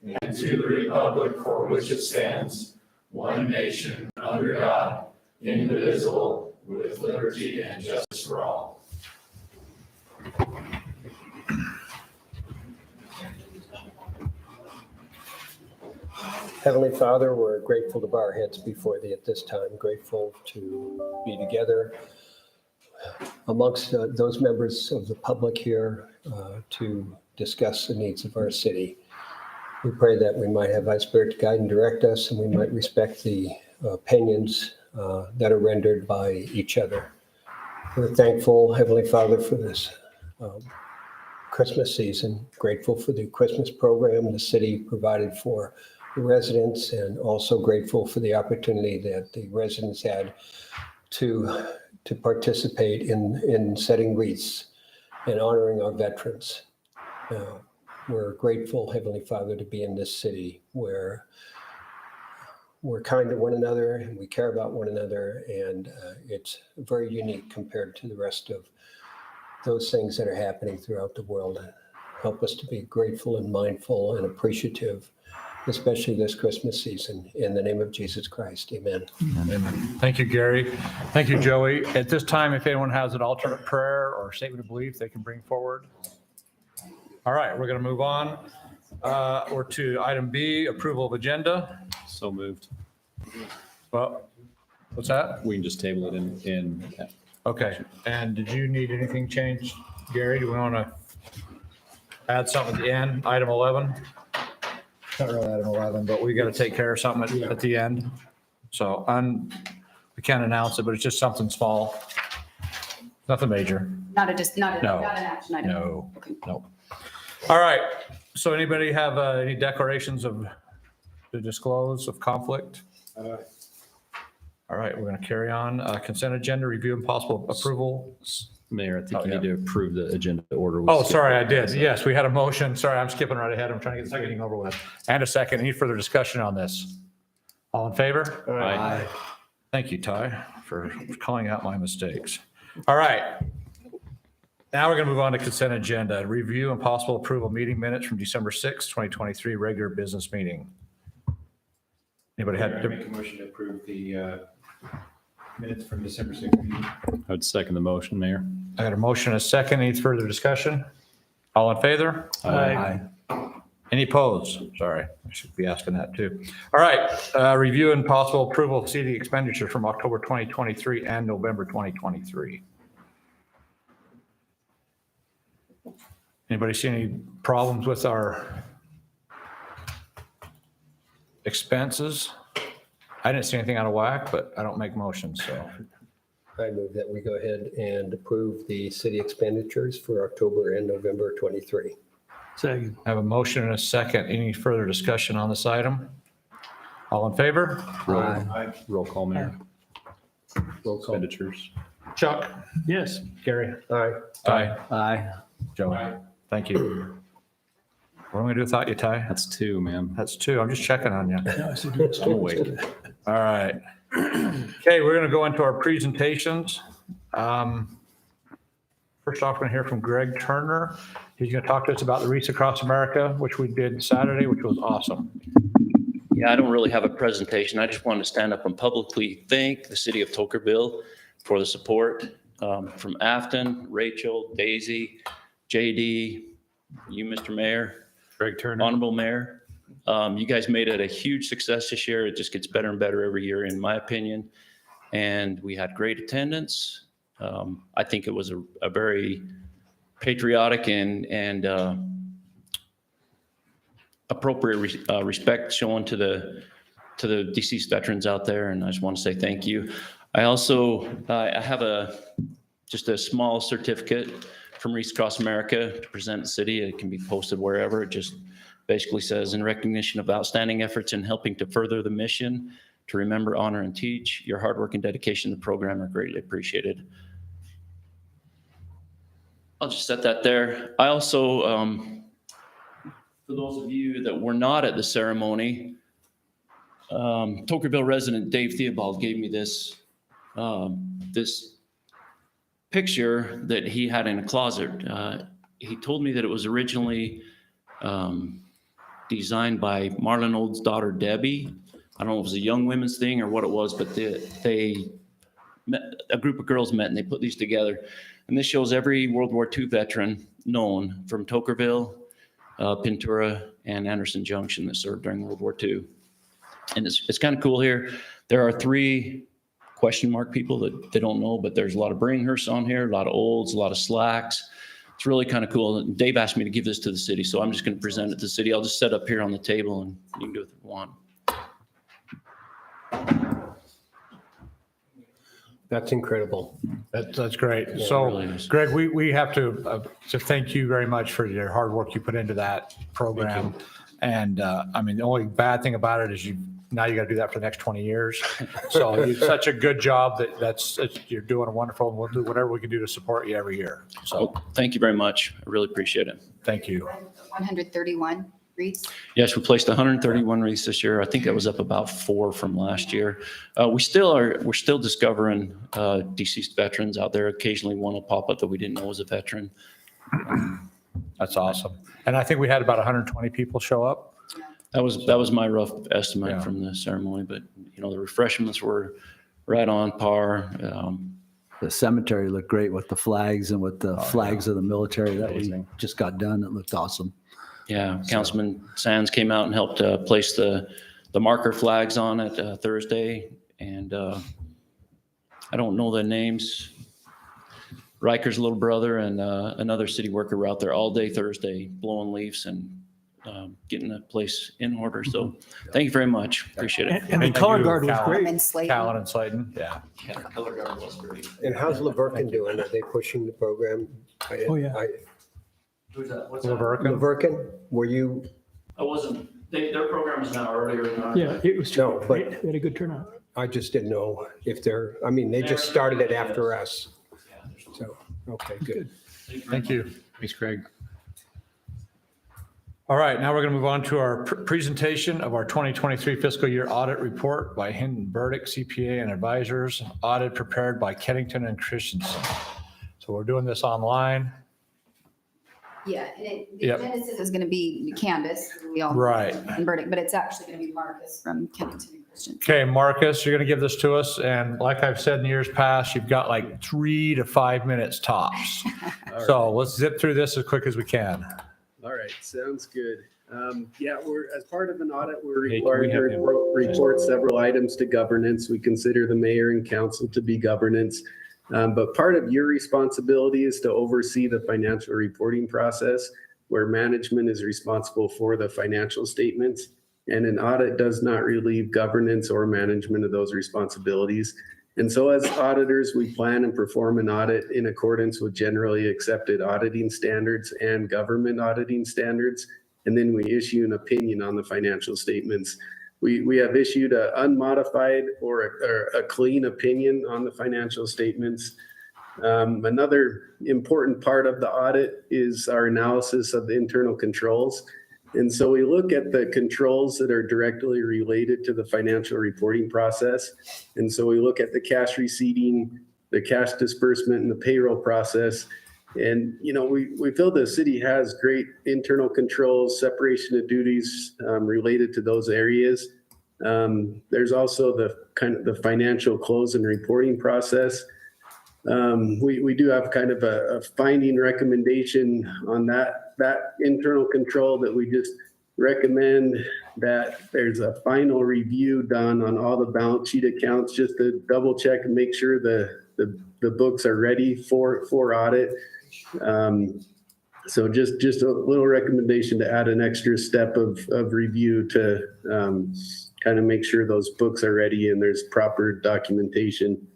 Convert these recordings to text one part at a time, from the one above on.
and to the republic for which it stands, one nation, under God, indivisible, with liberty and justice for all. Heavenly Father, we're grateful to bow our heads before Thee at this time, grateful to be together amongst those members of the public here to discuss the needs of our city. We pray that we might have Thy Spirit to guide and direct us, and we might respect the opinions that are rendered by each other. We're thankful, Heavenly Father, for this Christmas season, grateful for the Christmas program the city provided for the residents, and also grateful for the opportunity that the residents had to participate in setting wreaths and honoring our veterans. We're grateful, Heavenly Father, to be in this city where we're kind to one another and we care about one another, and it's very unique compared to the rest of those things that are happening throughout the world. Help us to be grateful and mindful and appreciative, especially this Christmas season. In the name of Jesus Christ, amen. Amen. Thank you, Gary. Thank you, Joey. At this time, if anyone has an alternate prayer or statement of belief, they can bring forward. All right, we're going to move on. We're to item B, approval of agenda. So moved. Well, what's that? We can just table it in. Okay. And did you need anything changed, Gary? Do we want to add something at the end? Item 11? Not really item 11, but we got to take care of something at the end. So we can't announce it, but it's just something small. Nothing major. Not an action item. No, Okay. no. All right. So anybody have any declarations to disclose of conflict? All right, we're going to carry on. Consent agenda, review and possible approval. Mayor, I think Oh, you yeah. need to approve the agenda order. We Oh, skipped sorry, I it. did. Yes, we had a motion. Sorry, I'm skipping right ahead. I'm trying to get this meeting over with. And a second. Any further discussion on this? All in favor? Aye. Thank you, Ty, for calling out my mistakes. All right. Now we're going to move on to consent agenda. Review and possible approval meeting minutes from December 6th, 2023, regular business meeting. Anybody I had? make a motion to approve the minutes from December 6th meeting. I would second the motion, Mayor. I got a motion and a second. Any further discussion? All in favor? Aye. Any opposed? Sorry, I should be asking that too. All right, review and possible approval of city expenditures from October 2023 and November 2023. Anybody see any problems with our expenses? I didn't see anything out of whack, but I don't make motions, so. I move that we go ahead and approve the city expenditures for October and November 23. Second. I have a motion and a second. Any further discussion on this item? All in favor? Roll call, Mayor. Roll call. Expenditures. Chuck? Yes. Gary? Aye. Ty? Aye. Joey? Thank you. What am I going to do without you, Ty? That's two, man. That's two. I'm just checking on you. I'm awake. All right. Okay, we're going to go into our presentations. First off, we're going to hear from Greg Turner. He's going to talk to us about the Wreaths Across America, which we did Saturday, which was awesome. Yeah, I don't really have a presentation. I just wanted to stand up and publicly thank the city of Tokerville for the support from Afton, Rachel, Daisy, JD, you, Mr. Mayor, Greg Turner. Honorable Mayor. You guys made it a huge success this year. It just gets better and better every year, in my opinion. And we had great attendance. I think it was a very patriotic and appropriate respect shown to the deceased veterans out there, and I just want to say thank you. I also I have just a small certificate from Wreaths Across America to present the city. It can be posted wherever. It just basically says, in recognition of outstanding efforts in helping to further the mission to remember, honor, and teach, your hard work and dedication to the program are greatly appreciated. I'll just set that there. I also, for those of you that were not at the ceremony, Tokerville resident Dave Theobald gave me this picture that he had in a closet. He told me that it was originally designed by Marlon Old's daughter, Debbie. I don't know if it was a Young Women's thing or what it was, but they met, a group of girls met and they put these together. And this shows every World War II veteran known from Tokerville, Pintura, and Anderson Junction that served during World War II. And it's kind of cool here. There are 3 question mark people that they don't know, but there's a lot of Bringhursts on here, a lot of Olds, a lot of Slacks. It's really kind of cool. And Dave asked me to give this to the city, so I'm just going to present it to the city. I'll just set up here on the table and you can do what you want. That's incredible. That's great. Yeah, So, it really is. Greg, we have to thank you very much for your hard work you put into that program. And I mean, the only bad thing about it is now you got to do that for the next 20 years. So it's such a good job you're doing wonderful, and we'll do whatever we can do to support you every year. So So thank you very much. I really appreciate it. thank you. 131 wreaths. Yes, we placed 131 wreaths this year. I think that was up about 4 from last year. We're still discovering deceased veterans out there. Occasionally one will pop up that we didn't know was a veteran. That's awesome. And I think we had about 120 people show up. That was my rough estimate Yeah. from the ceremony, but the refreshments were right on par. The cemetery looked great with the flags and with the flags of the military that we Amazing. just got done. It looked awesome. Yeah, Councilman Sands came out and helped place the marker flags on it Thursday, and I don't know the names. Riker's little brother and another city worker were out there all day Thursday blowing leaves and getting the place in order. So thank you very much. Appreciate it. And the Thank color you, guard was Cal. great. And Slayton. Callan and Slayton. Yeah. Yeah, the color guard was great. And how's Laverkin doing? Are they pushing the program? Oh, yeah. Who's that? What's Laverkin? Laverkin, were you, I wasn't, their program is now earlier in our. Yeah, it was, No, but- we had a good turnout. I just didn't know if they're, I mean, they just started it after us. So, okay, good. Thank you. Thanks, Craig. All right, now we're going to move on to our presentation of our 2023 fiscal year audit report by Hinton Burdick, CPA and advisors, audit prepared by Kennington and Christensen. So we're doing this online. Yeah, and the Yep. genesis is going to be Canvas, we all. Right. And Burdick, but it's actually going to be Marcus from Kennington and Christian. Okay, Marcus, you're going to give this to us. And like I've said in years past, you've got like 3 to 5 minutes tops. So let's zip through this as quick as we can. All right, sounds good. Yeah, we're, as part of an audit, we're Hey, can required we to have him- report several items to governance. We consider the mayor and council to be governance. But part of your responsibility is to oversee the financial reporting process, where management is responsible for the financial statements. And an audit does not relieve governance or management of those responsibilities. And so as auditors, we plan and perform an audit in accordance with generally accepted auditing standards and government auditing standards. And then we issue an opinion on the financial statements. We have issued an unmodified or a clean opinion on the financial statements. Another important part of the audit is our analysis of the internal controls. And so we look at the controls that are directly related to the financial reporting process. And so we look at the cash receipting, the cash disbursement, and the payroll process. And, we feel the city has great internal controls, separation of duties related to those areas. There's also the financial close and reporting process. We do have kind of a finding recommendation on that internal control, that we just recommend that there's a final review done on all the balance sheet accounts, just to double check and make sure the books are ready for audit. So just a little recommendation to add an extra step of review to kind of make sure those books are ready and there's proper documentation.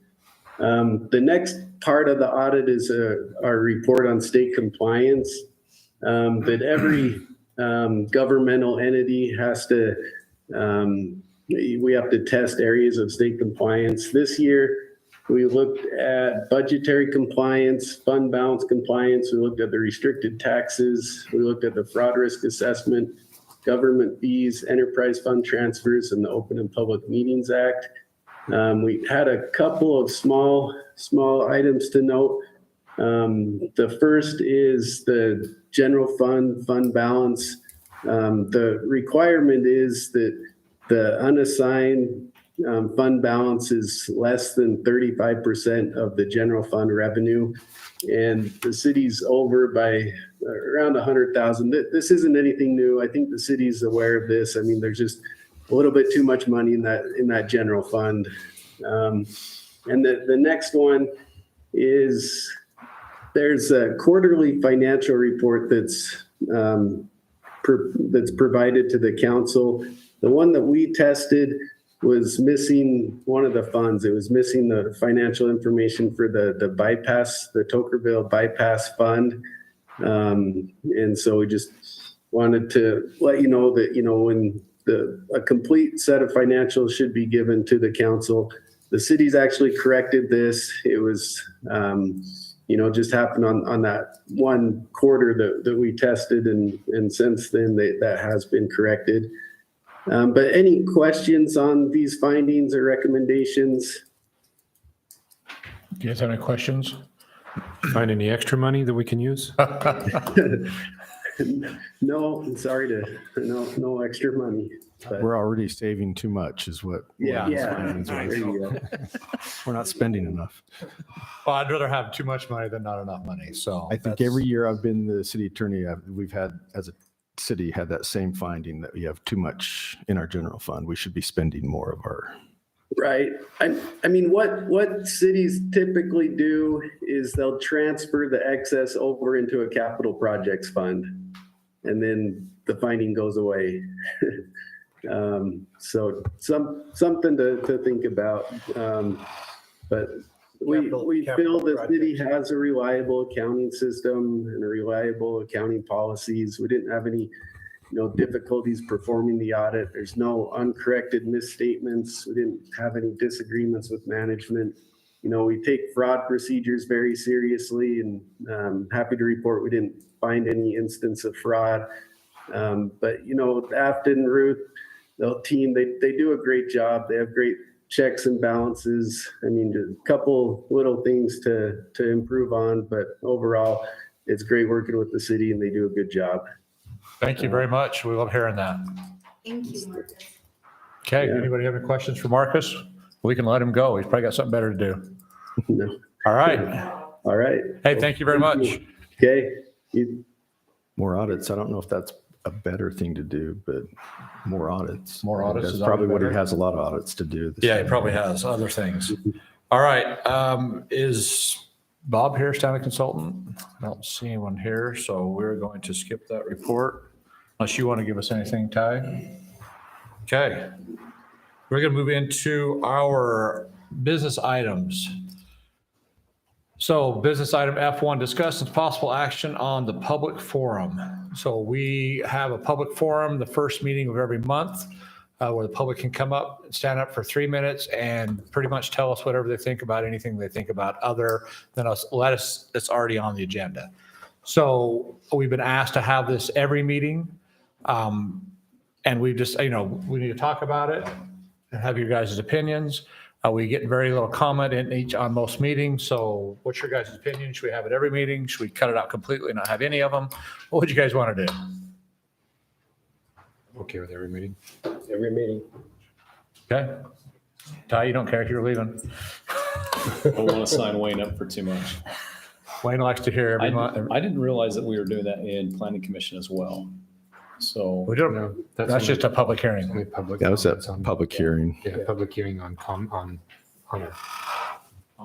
The next part of the audit is our report on state compliance. That every governmental entity has to, we have to test areas of state compliance. This year, we looked at budgetary compliance, fund balance compliance. We looked at the restricted taxes. We looked at the fraud risk assessment, government fees, enterprise fund transfers, and the Open and Public Meetings Act. We had a couple of small items to note. The first is the general fund balance. The requirement is that the unassigned fund balance is less than 35% of the general fund revenue. And the city's over by around 100,000. This isn't anything new. I think the city's aware of this. I mean, there's just a little bit too much money in that general fund. And the next one is there's a quarterly financial report that's provided to the council. The one that we tested was missing one of the funds. It was missing the financial information for the bypass, the Tokerville bypass fund. And so we just wanted to let you know that, when a complete set of financials should be given to the council. The city's actually corrected this. It was, just happened on that one quarter that we tested, and since then that has been corrected. But any questions on these findings or recommendations? Do you guys have any questions? Find any extra money that we can use? No, I'm sorry no extra money. But We're already saving too much is what. yeah, There you go. We're not spending enough. Well, I'd rather have too much money than not enough money, so. I think every year I've been the city attorney, we've had, as a city, had that same finding that we have too much in our general fund. We should be spending more of our. right. I mean, what cities typically do is they'll transfer the excess over into a capital projects fund, and then the finding goes away. So something to think about. But we feel the city has a reliable accounting system and a reliable accounting policies. We didn't have any difficulties performing the audit. There's no uncorrected misstatements. We didn't have any disagreements with management. We take fraud procedures very seriously, and happy to report we didn't find any instance of fraud. But Afton, Ruth, the team, they do a great job. They have great checks and balances. I mean, a couple little things to improve on, but overall, it's great working with the city, and they do a good job. Thank you very much. We love hearing that. Thank you, Marcus. Okay, Yeah. anybody have any questions for Marcus? We can let him go. He's probably got something better to do. No. All right. All right. Hey, thank you very much. Okay. More audits. I don't know if that's a better thing to do, but more audits. More audits That's is probably always what he better. has, a lot of audits to do. Yeah, he probably has other things. All right. Is Bob here, Stanley Consultant? I don't see anyone here, so we're going to skip that report unless you want to give us anything, Ty. Okay. We're going to move into our business items. So business item F1, discuss and possible action on the public forum. So we have a public forum, the first meeting of every month, where the public can come up and stand up for 3 minutes and pretty much tell us whatever they think about anything they think about other than us, that's already on the agenda. So we've been asked to have this every meeting. And we just, we need to talk about it and have your guys' opinions. We get very little comment on most meetings. So what's your guys' opinion? Should we have it every meeting? Should we cut it out completely and not have any of them? What would you guys want to do? Okay with every meeting? Every meeting. Okay. Ty, you don't care if you're leaving. I don't want to sign Wayne up for too much. Wayne likes to hear every month. I didn't realize that we were doing that in planning commission as well. So We don't, that's just a public hearing. That was a public hearing. Yeah, public hearing on On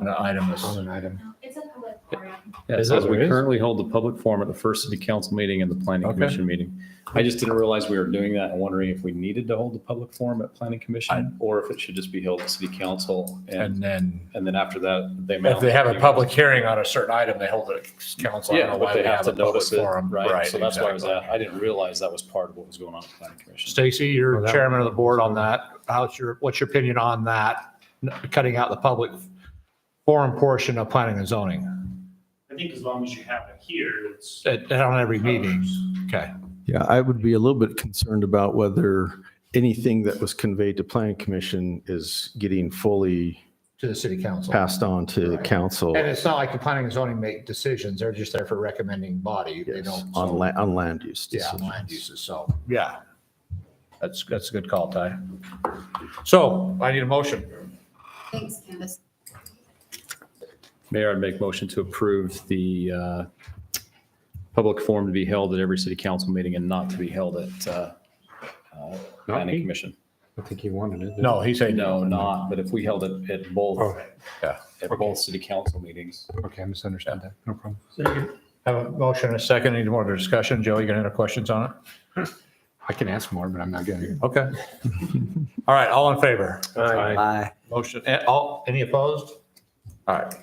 an item. on an item. It's a public forum. yeah, it Is says it? we currently hold the public forum at the first city council meeting and the planning Okay. commission meeting. I just didn't realize we were doing that and wondering if we needed to hold the public forum at planning commission or if it should just be held at city council. And then And then after that, they. if they have a public hearing on a certain item, they hold it at council. I don't Yeah, know but why they have to a public notice it, forum. right? So that's why I was exactly. at, I didn't realize that was part of what was going on at planning commission. Stacy, you're Well, that- chairman of the board on that. What's your opinion on that? Cutting out the public forum portion of planning and zoning I think as long as you have it here, it's. on every meeting. Okay. Yeah, I would be a little bit concerned about whether anything that was conveyed to planning commission is getting fully to the city council. passed on to council And it's not like the planning and zoning make decisions. They're just there for recommending body. They don't. on land use. Yeah, on decisions. land uses. So, yeah. That's a good call, Ty. So I need a motion. Thanks, Candace. Mayor, I'd make motion to approve the public forum to be held at every city council meeting and not to be held at planning commission. I think he wanted it. No, he said No, no. not, but if we held it at both, Yeah. at both city council meetings. Okay, I misunderstood that. No problem. Have a motion and a second. Any more discussion? Joe, you got any other questions on it? I can ask more, but I'm not going to. Okay. All right, all in favor? Aye. Motion, any opposed? All right.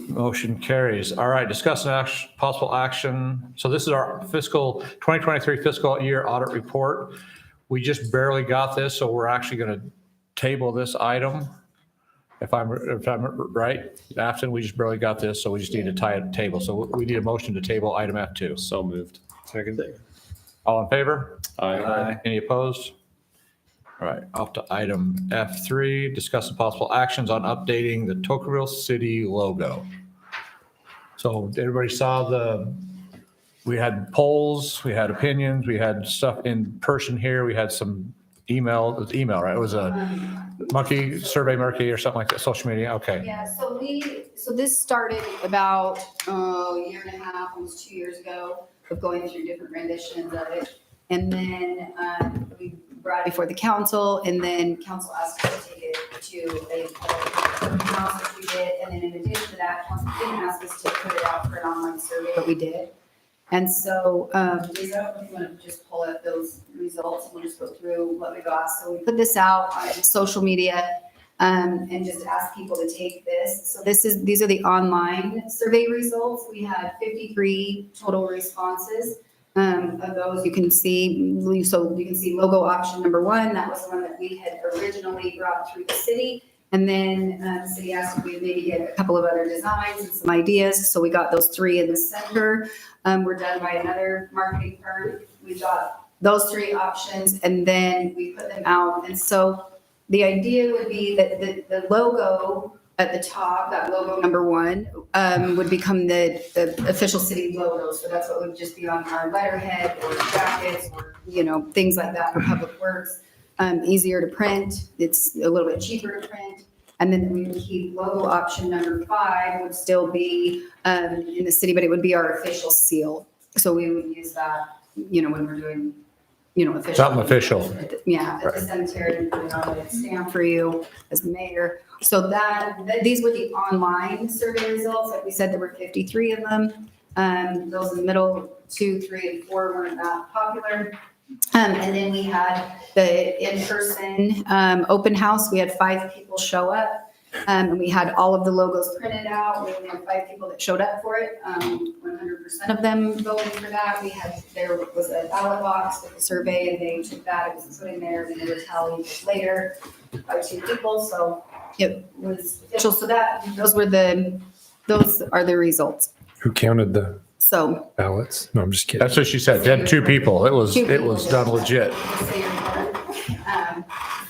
Motion carries. All right, discuss and possible action. So this is our 2023 fiscal year audit report. We just barely got this, so we're actually going to table this item. If I'm right, Afton, we just barely got this, so we just need to tie it table. So we need a motion to table item F2. So moved. Second. All in favor? Aye. Any opposed? All right, off to item F3, discuss the possible actions on updating the Tocqueville City logo. So everybody saw we had polls, we had opinions, we had stuff in person here, we had some email, right? It was a Survey Monkey or something like that, social media, okay. Yeah, so this started about a year and a half, almost 2 years ago, of going through different renditions of it. And then we brought it before the council, and then council asked us to take it to a house, which we did. And then in addition to that, council didn't ask us to put it out for an online survey, but we did. And so, Lisa, I don't know if you want to just pull up those results, we'll just go through what we got. So we put this out on social media, and just ask people to take this. So these are the online survey results. We had 53 total responses. Of those you can see logo option number 1. That was the one that we had originally brought through the city. And then the city asked if we maybe get a couple of other designs and some ideas. So we got those 3 in the center. We're done by another marketing firm. We got those 3 options and then we put them out. And so the idea would be that the logo at the top, that logo number 1, would become the official city logo. So that's what would just be on our letterhead or jackets or, things like that for public works. Easier to print. It's a little bit cheaper to print. And then we would keep logo option number 5 would still be in the city, but it would be our official seal. So we would use that, when we're doing, official. Something official. Yeah, at the cemetery, put it on a stamp for you as the mayor. So these were the online survey results. Like we said, there were 53 of them. Those in the middle, 2, 3, and 4 weren't that popular. And then we had the in-person open house. We had 5 people show up. And we had all of the logos printed out. We only had 5 people that showed up for it. 100% of them voted for that. There was a ballot box with the survey, and they took that. It was put in there, and it was tallied later by 2 people. So it was official. So those are the results. Who counted the So ballots? No, I'm just kidding. That's what she said. They had 2 people. It was 2 people. done legit. just say you're done.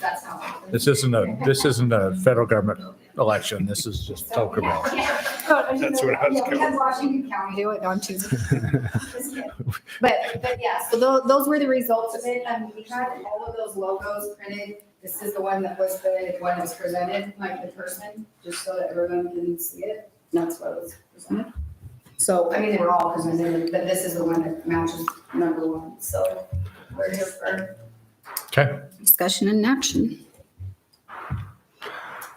That's how. This isn't a federal government election. This is just Tocqueville. That's what I was going. We had Washington County do it on Tuesday. But yeah, so those were the results of it. And we had all of those logos printed. This is the one that was presented, like the person, just so that everyone can see it. And that's what was presented. So, they were all presented, but this is the one that matches number 1. So we're here for Okay. discussion and action.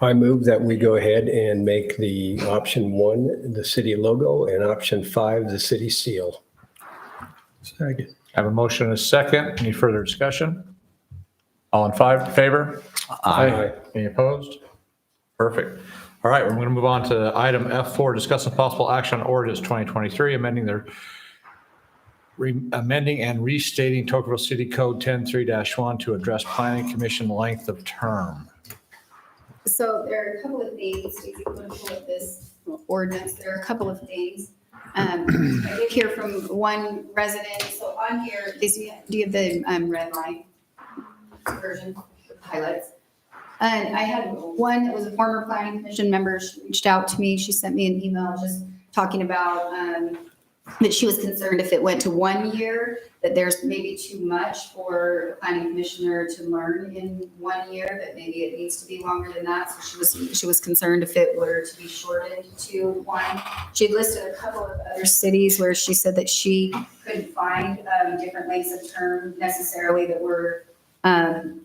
I move that we go ahead and make the option 1, the city logo, and option 5, the city seal. Second. Have a motion and a second. Any further discussion? All in favor? Aye. Any opposed? Perfect. All right, we're going to move on to item F4, discuss possible action on ordinance 2023, amending and restating Tocqueville City Code 10-3-1 to address planning commission length of term. So there are a couple of things, if you want to pull up this ordinance, there are a couple of things. I did hear from one resident, so on here, do you have the red line version with highlights? And I had one that was a former planning commission member. She reached out to me. She sent me an email just talking about that she was concerned if it went to 1 year, that there's maybe too much for a planning commissioner to learn in 1 year, that maybe it needs to be longer than that. So she was concerned if it were to be shortened to 1. She had listed a couple of other cities where she said that she couldn't find different lengths of term necessarily that were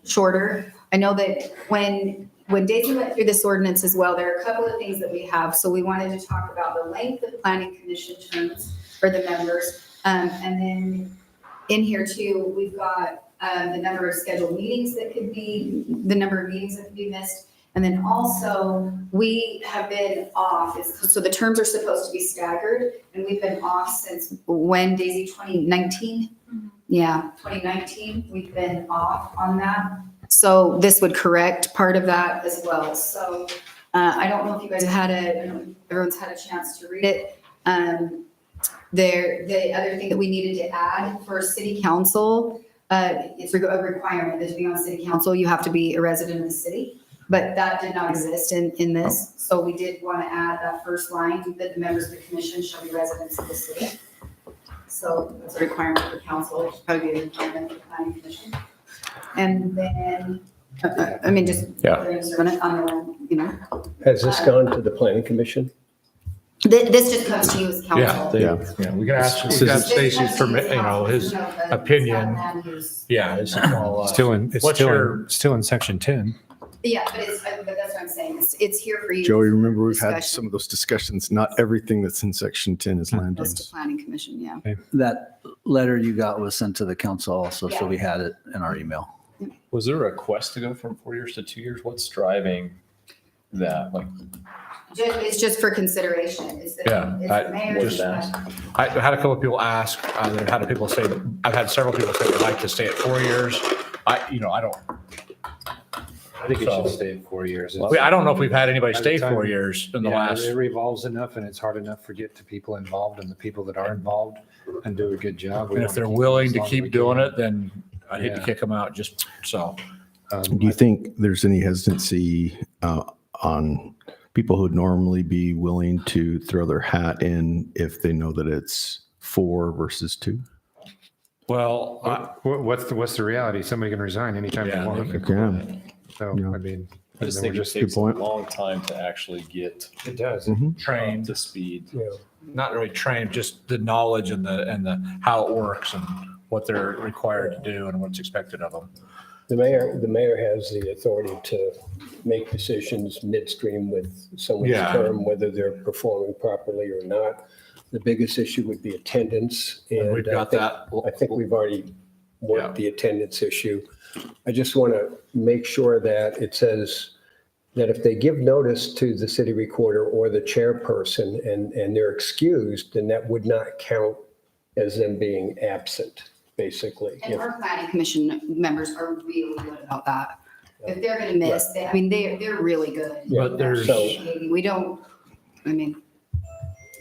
shorter. I know that when Daisy went through this ordinance as well, there are a couple of things that we have. So we wanted to talk about the length of planning commission terms for the members. And then in here too, we've got the number of scheduled meetings that could be, the number of meetings that could be missed. And then also we have been off, so the terms are supposed to be staggered and we've been off since when, Daisy, 2019? Yeah, 2019, we've been off on that. So this would correct part of that as well. So I don't know if you guys have everyone's had a chance to read it. The other thing that we needed to add for city council, it's a requirement that to be on city council, you have to be a resident of the city. But that did not exist in this. So we did want to add that first line that the members of the commission shall be residents of the city. So that's a requirement for council, it should probably be a requirement for the planning commission. And then, I mean, just on the, you know. Has this gone to the planning commission? This just comes to you as council. Yeah, we can ask Stacy's permit, you know, his opinion. Yeah, it's all, Still in section 10. Yeah, but that's what I'm saying. It's here for you. Joey, remember we've had Discussion. some of those discussions. Not everything that's in section 10 is land Goes to use. planning commission, yeah. That letter you got was sent to the council also, so we had it in our email. Was there a request to go from 4 years to 2 years? What's driving that? Like, It's just for consideration. It's the mayor's. I had a couple of people ask, I've had people say, I've had several people say they'd like to stay at 4 years. I don't. I think it should stay at 4 years. I don't know if we've had anybody By the stay time- 4 years in the Yeah, last. It revolves enough and it's hard enough to get to people involved and the people that are involved and do a good job. We And if want they're keep willing them to as long as we keep doing can. it, then I hate to Yeah. kick them out just so. Do you think there's any hesitancy on people who'd normally be willing to throw their hat in if they know that it's 4 versus 2? Well, What's the reality? Somebody can resign anytime they Yeah, want. they Okay. So, Yeah. I mean. I just then think we're it takes a point. long time to actually get It does. Mhm. trained, to speed. not really trained, just the knowledge and the how it works and what they're required to do and what's expected of them. The mayor has the authority to make decisions midstream with someone's Yeah. term, whether they're performing properly or not. The biggest issue would be attendance. And we've got that. I think we've already worked the attendance issue. I just want to make sure that it says that if they give notice to the city recorder or the chairperson and they're excused, then that would not count as them being absent, basically. And our planning commission members are really good about that. If they're gonna miss, they're really good. But there's, So, We don't,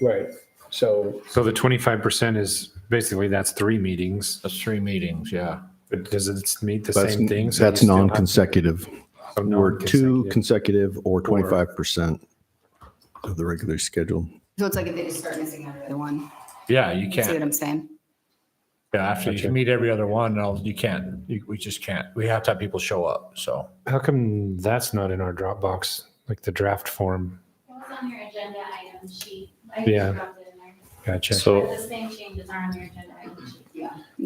right, so, So the 25% is basically that's 3 meetings. that's 3 meetings, yeah. But does it meet the That's same thing? So that's you still have- non-consecutive. So Or 2 non-consecutive. consecutive or 25% of the regular schedule. so it's like if they just start missing every other one. Yeah, you See what can't, I'm saying? yeah, after you meet every other one, no, you can't, we just can't. We have to have people show up, so. How come that's not in our Dropbox, like the draft form? It was on your agenda item sheet. I Yeah. just dropped it in there. Gotcha. So, The same changes are on your agenda item sheet.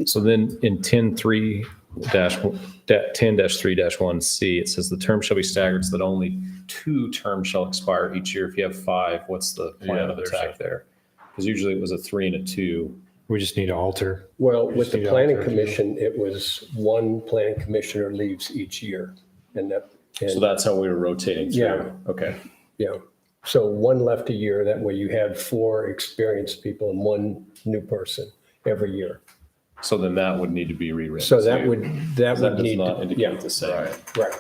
so then in 10-3-1C, it says the term shall be staggered so that only 2 terms shall expire each year. If you have 5, what's the plan of there's attack there? Because usually it was a 3 and a 2. We just need to alter. well, with the Just planning need to- commission, it was one planning commissioner leaves each year. And that, So and, that's how we were rotating through. Yeah. Okay. yeah. So one left a year, that way you had 4 experienced people and 1 new person every year. So then that would need to be rewritten. So that too. would That need does not to, yeah, indicate the same. right.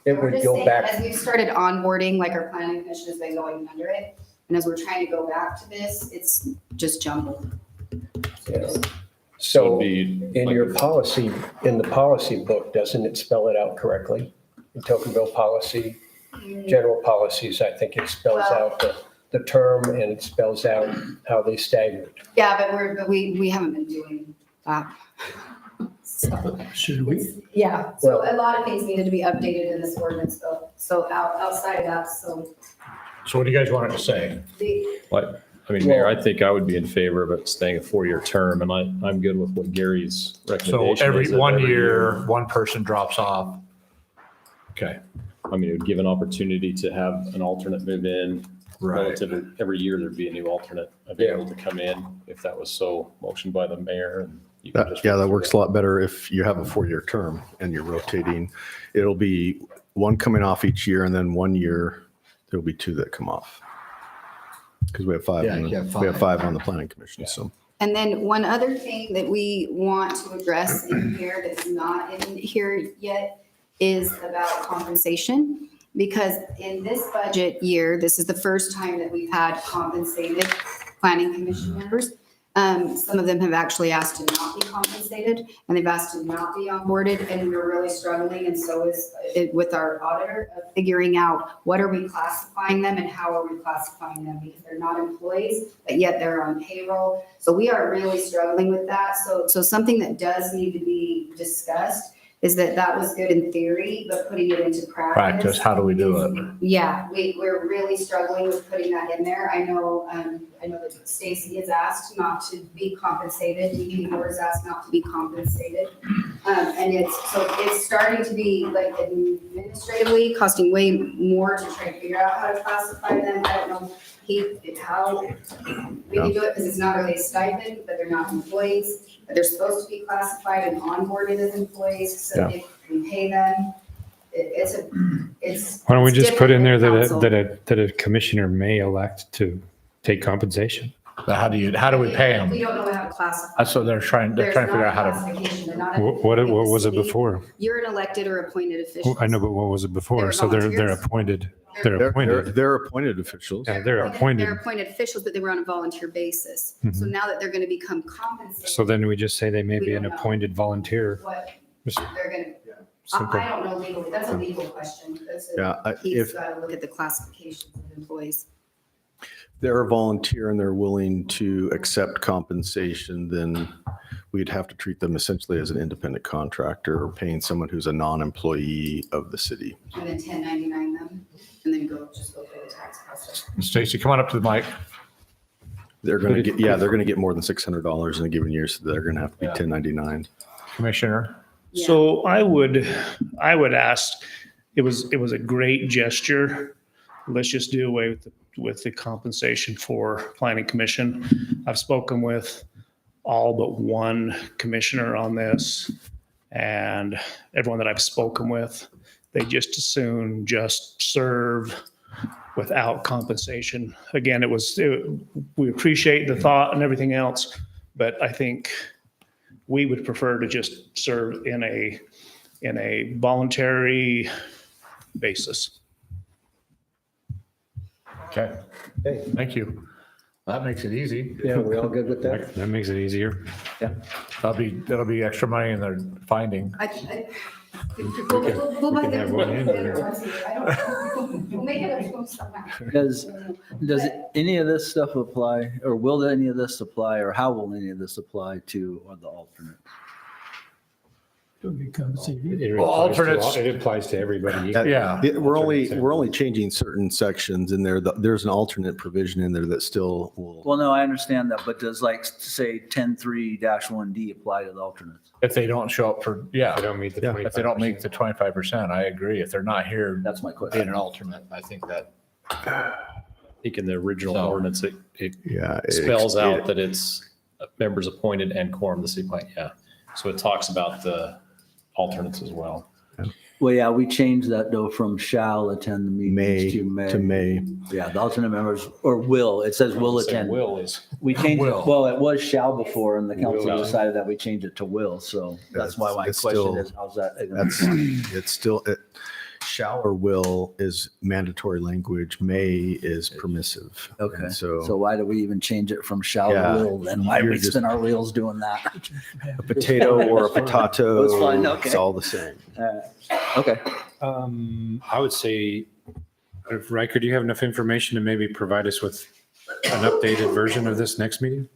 It We're would just go saying, back, as we've started onboarding, like our planning commission has been going under it. And as we're trying to go back to this, it's just jumbled. yeah. So So it'd be in like your policy, in the policy book, doesn't it spell it out correctly? in Tocqueville policy, general policies, I think it spells Well- out the term and it spells out how they staggered. Yeah, but we haven't been doing that. So, Should yeah, so a lot of things needed to be updated in this ordinance though. So outside of that, so So what do you guys want it to say? What, I mean, Mayor, I think I would be in favor of it staying a 4-year term, and I'm good with what Gary's So recommendation every is. that 1 year, one person drops off. Okay. I mean, it would give an opportunity to have an alternate move in. Right. Relative, every year there'd be a new alternate available to come in if that was so motioned by the mayor and you could just. Yeah, that works a lot better if you have a 4-year term and you're rotating. It'll be one coming off each year, and then 1 year, there'll be 2 that come off. Because we have 5, Yeah, on the- you have we have 5. 5 on the planning commission, so. And then one other thing that we want to address in here that's not in here yet is about compensation. Because in this budget year, this is the first time that we've had compensated planning commission members. Some of them have actually asked to not be compensated and they've asked to not be onboarded, and we're really struggling, and so is it with our auditor, of figuring out what are we classifying them and how are we classifying them, because they're not employees, but yet they're on payroll. So we are really struggling with that. So something that does need to be discussed is that was good in theory, but putting it into Practice, how do we do it? Yeah, we're really struggling with putting that in there. I know that Stacy has asked not to be compensated, DD Moore has asked not to be compensated. And it's starting to be like administratively costing way more to try to figure out how to classify them. I don't know how we can do it, because it's not really a stipend, but they're not employees. But they're supposed to be classified and onboarded as employees, so if we pay them, it's. Why don't we just put in there council. that a commissioner may elect to take compensation? But how do we pay them? We don't know how to classify. That's what they're trying to figure out how to. Classification. They're not What was it in the city. before? You're an elected or appointed official. I know, but what was it before? They're So they're volunteers. appointed. They're appointed. They're appointed officials. Yeah, they're appointed. They're appointed officials, but they were on a volunteer basis. So now that they're going to become compensated. So then we just say they may We be an don't know. appointed volunteer. What Just they're going to, simple. I don't know legally. That's a legal question. He's If got to look at the classifications of employees. they're a volunteer and they're willing to accept compensation, then we'd have to treat them essentially as an independent contractor or paying someone who's a non-employee of the city. And then 1099 them, and then just go through the tax process. Stacy, come on up to the mic. They're going to get, they're going to get more than $600 in a given year, so they're going to have to be 1099. Commissioner. Yeah. So I would ask, it was a great gesture. Let's just do away with the compensation for planning commission. I've spoken with all but one commissioner on this, and everyone that I've spoken with, they just as soon just serve without compensation. Again, we appreciate the thought and everything else, but I think we would prefer to just serve in a voluntary basis. Okay. Thank you. That makes it easy. Yeah, we all good with that? That makes it easier. That'll be extra money in their finding. We'll buy can them have one in there. once a year. I don't know. We'll make it up to them somehow. Does any of this stuff apply, or will any of this apply, or how will any of this apply to the alternate? Alternates- It applies to everybody. Yeah. We're only changing certain sections in there. There's an alternate provision in there that still will. Well, no, I understand that, but does like, say, 10.3-1D apply to the alternates? If they don't show up for, They don't meet the Yeah. 25%. if they don't make the 25%, I agree. If they're not here, That's my being question. an alternate, I think that. I think in the original So- ordinance, it Yeah. spells out that it's members appointed and quorum of the city planning. Yeah. So it talks about the alternates as well. Well, yeah, we changed that though from shall attend the meetings to may. To May. Yeah, the alternate members, or will, it says will Say attend. Will is, We changed it, Will. well, it was shall before, and the council Will. decided that we changed it to will, so that's why my It's question still- is, how's that? That's, it's still, shall or will is mandatory language. May is permissive. Okay, And so So why do we even change it from shall Yeah, to will, then why do you're we just- spin our wheels doing that? a potato or a potato, That's fine, okay. it's all the same. Okay, I would say, Riker, do you have enough information to maybe provide us with an updated version of this next meeting?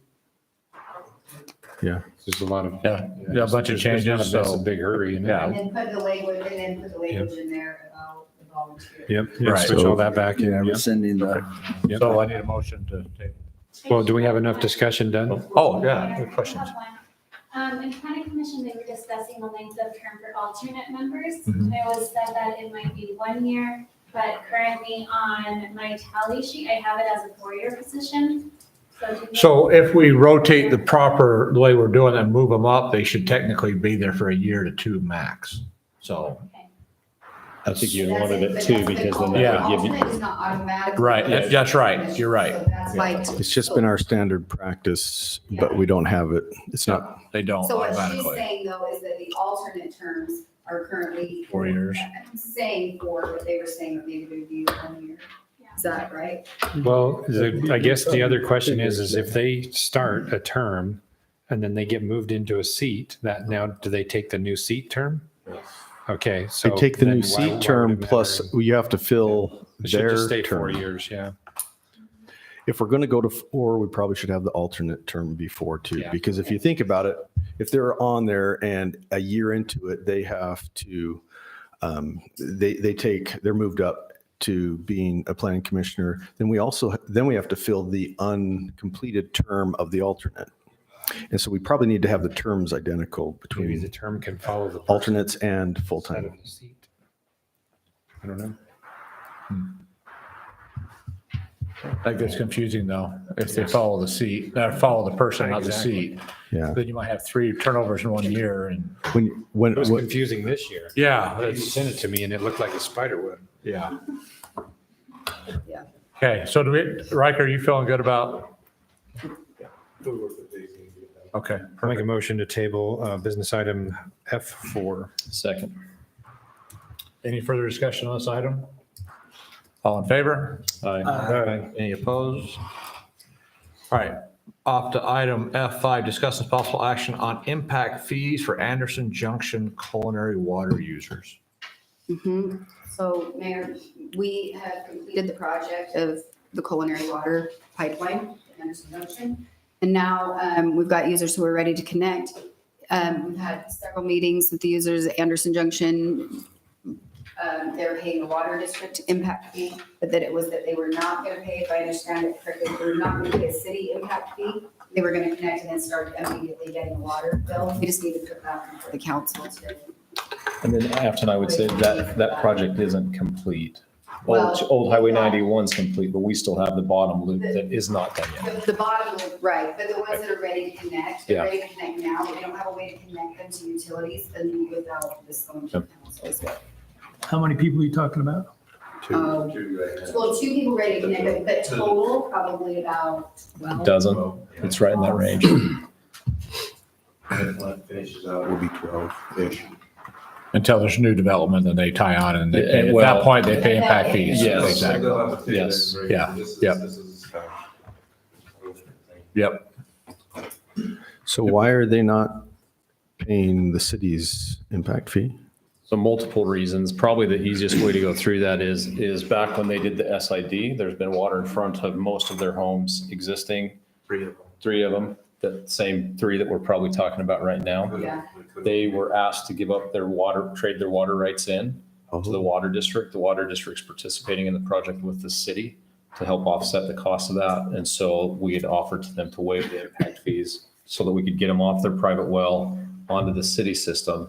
Yeah. There's a lot of. Yeah, a bunch of There's none changes, of this so- a big hurry. Yeah. And then put the language in there about the volunteer. Yep, yeah, Right. switch all that back in. Yeah, Yep. rescinding the, Yep. So I need a motion to take. Well, do we have enough discussion done? Oh, yeah, good questions. I have one. In planning commission, they were discussing the length of term for alternate members. Mhm. It was said that it might be 1 year, but currently on my tally sheet, I have it as a 4-year position. do you- So if we rotate the proper, the way we're doing it and move them up, they should technically be there for a year to 2 max. So, Okay. I think you That's wanted it but too, that's the because goal. then Yeah. that would give you. Alternate is not automatic. right, that's right, you're right. So that's why. It's just been our standard practice, but we don't have it. It's not, They don't So what she's automatically. saying though is that the alternate terms are currently. 4 years. I'm saying 4, but they were saying that maybe it would be 1 year. Is that right? Well, I guess the other question is if they start a term and then they get moved into a seat, that now, do they take the new seat term? Okay, so. they take the then new why seat would term it matter? plus you have to fill It should their just stay 4 term. years, yeah. If we're going to go to 4, we probably should have the alternate term before too, Yeah. because if you think about it, if they're on there and a year into it, they have to, they're moved up to being a planning commissioner, then we have to fill the uncompleted term of the alternate. And so we probably need to have the terms identical Maybe the between term can follow the. person alternates and instead full-time. of the seat. I don't know. That gets confusing though, if they follow the seat, follow the person, not the seat. Yeah. Then you might have 3 turnovers in 1 year and. When, It was confusing this year. Yeah, You sent it to me and it looked like a spider web. yeah. Yeah. Okay, so Riker, are you feeling good about? Okay. I'll make a motion to table business item F4. Second. Any further discussion on this item? All in favor? Aye. Any opposed? All right, off to item F5, discuss and possible action on impact fees for Anderson Junction culinary water users. Mhm. So Mayor, we have completed the project of the culinary water pipeline at Anderson Junction. And now we've got users who are ready to connect. We've had several meetings with the users at Anderson Junction. They're paying the water district impact fee, but that it was that they were not going to pay, if I understand it correctly, they were not going to pay a city impact fee. They were going to connect and then start immediately getting a water bill. We just need to put that for the council today. And then Afton, I would say that project isn't complete. Well, Old Highway yeah. 91's complete, but we still have the bottom loop that is not done yet. The bottom, right, but the ones that are ready to connect, they're Yeah. ready to connect now, but we don't have a way to connect them to utilities and without this going to council as well. How many people are you talking about? Well, 2 people ready to connect, but total probably about 12. Dozen, it's right in that range. Will be 12-ish. Until there's new development, then they tie on and Yeah, at well- that point, they pay impact fees. Yes. Exactly. Yes. Yeah, yep. Yep. So why are they not paying the city's impact fee? So multiple reasons. Probably the easiest way to go through that is back when they did the SID, there's been water in front of most of their homes existing. 3 of them, the same 3 that we're probably talking about right now. Yeah. They were asked to give up their water, trade their water rights in to the water district. The water district's participating in the project with the city to help offset the cost of that. And so we had offered to them to waive the impact fees so that we could get them off their private well onto the city system.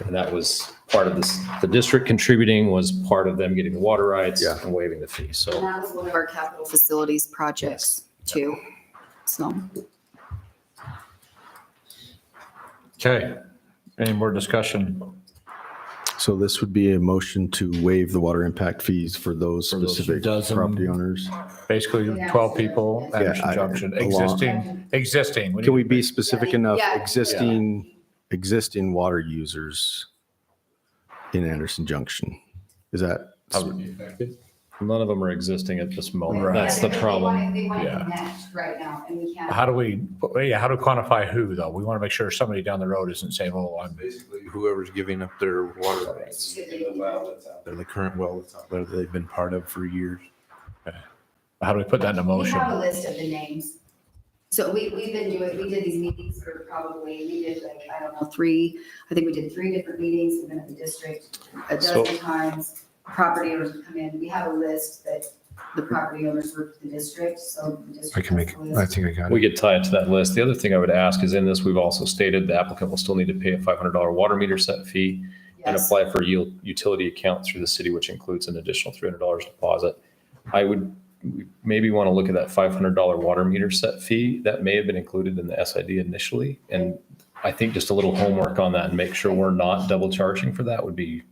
And that was part of this, the district contributing was part of them getting the water rights and waiving the fee. And So that was one of our capital facilities projects too. So, Okay, any more discussion? So this would be a motion to waive the water impact fees for those For those specific dozen- property owners. Basically, 12 people, Anderson I- Junction, along- existing. Can we be specific enough, Yeah. existing water users in Anderson Junction? Is that, None of them are existing at this moment. Right. That's the problem. They want to Yeah. connect right now, and we can't. How do we quantify who, though? We want to make sure somebody down the road isn't saying, oh, I'm, Basically, whoever's giving up their water rights. They're the current well that's out there that they've been part of for years. how do we put that into We motion? have a list of the names. So we did these meetings for we did like, I don't know, I think we did 3 different meetings. We've been at the district a dozen times. Property owners would come in. We have a list that the property owners work for the district, so the I district can has make, a list. I think I got We it. could tie it to that list. The other thing I would ask is in this, we've also stated the applicant will still need to pay a $500 water meter set fee and Yes. apply for a utility account through the city, which includes an additional $300 deposit. I would maybe want to look at that $500 water meter set fee. That may have been included in the SID initially. And I think just a little homework on that and make sure we're not double charging for that would be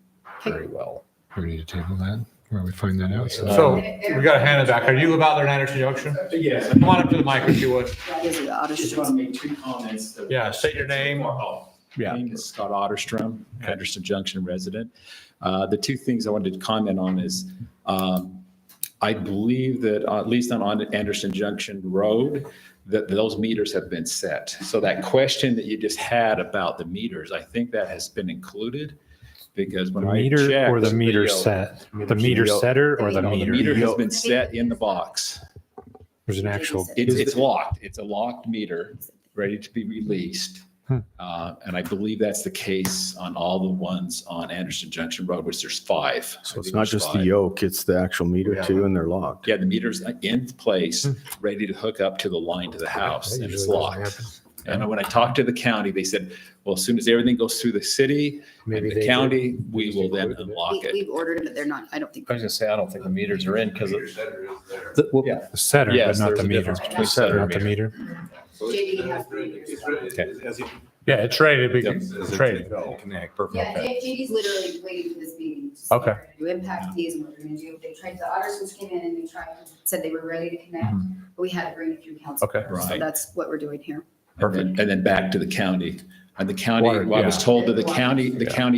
very well. We need to table that, where we find that out. So we got to hand it back. Are you about there in Anderson Junction? Yes. Come on up to the mic if you would. That is the auto Just want to make 2 comments. Yeah, state your name. Oh, Yeah. My name is Scott Otterstrom, Anderson Junction resident. The 2 things I wanted to comment on is, I believe that at least on Anderson Junction Road, that those meters have been set. So that question that you just had about the meters, I think that has been included because The when I meter checked. or the meter video- set? The meter setter or the No, the meter? meter has been set in the box. There's an actual, It's locked. It's a locked meter, ready to be released. And I believe that's the case on all the ones on Anderson Junction Road, which there's 5. So it's not just the yoke, it's the actual meter too, and they're locked. Yeah, the meter's in place, ready to hook up to the line to the house, That and it's usually doesn't locked. happen. And when I talked to the county, they said, well, as soon as everything goes through the city Maybe and they the did. county, we will then unlock it. We've ordered them, but they're not, I don't think. I was gonna say, I don't think the meters are in because Meter setter is there. Yeah. the setter, but Yes, not there's the a meter. difference between setter Not the and meter. JD has It's ready. As you Yeah, it's ready to be, Yep. it's ready to go. connect, perfect. Yeah, JD's literally waiting for this meeting. to see Okay. what we're gonna Do impact fees and what we're gonna do. They tried, the Ottersons came in and they said they were ready to connect, but we had to bring it through council. Okay. So Right. that's what we're doing here. And then back to the county. And the county, Water, well, I was yeah. told that the county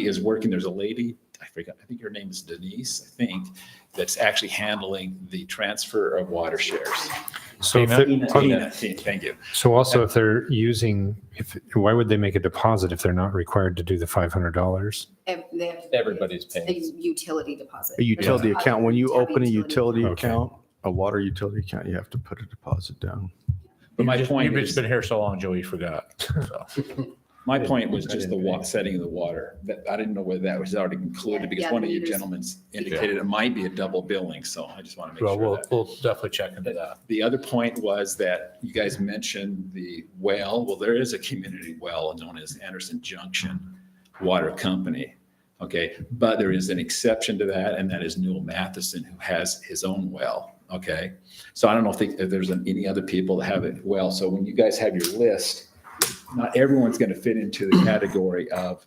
Yeah. is working, there's a lady, I forgot, I think her name is Denise, I think, that's actually handling the transfer of water shares. So if Tina? they're- Thank you. so also if they're using, why would they make a deposit if they're not required to do the $500? They have to. Everybody's paying. A utility deposit. A utility There's a account, when you deposit, open a utility utility Okay. account, a water utility account, you have to put a deposit down. But my point You've is, just been here so long, Joey, you forgot. So. my point was just the setting of the water. That I didn't know whether that was already included because Yeah, one the of you meters. gentlemen indicated it might be a double billing, so I just want to make Well, sure we'll, that. we'll definitely check into that. The other point was that you guys mentioned the well. Well, there is a community well known as Anderson Junction Water Company. Okay, but there is an exception to that, and that is Newell Matheson, who has his own well. Okay, so I don't know if there's any other people that have it well. So when you guys have your list, not everyone's going to fit into the category of,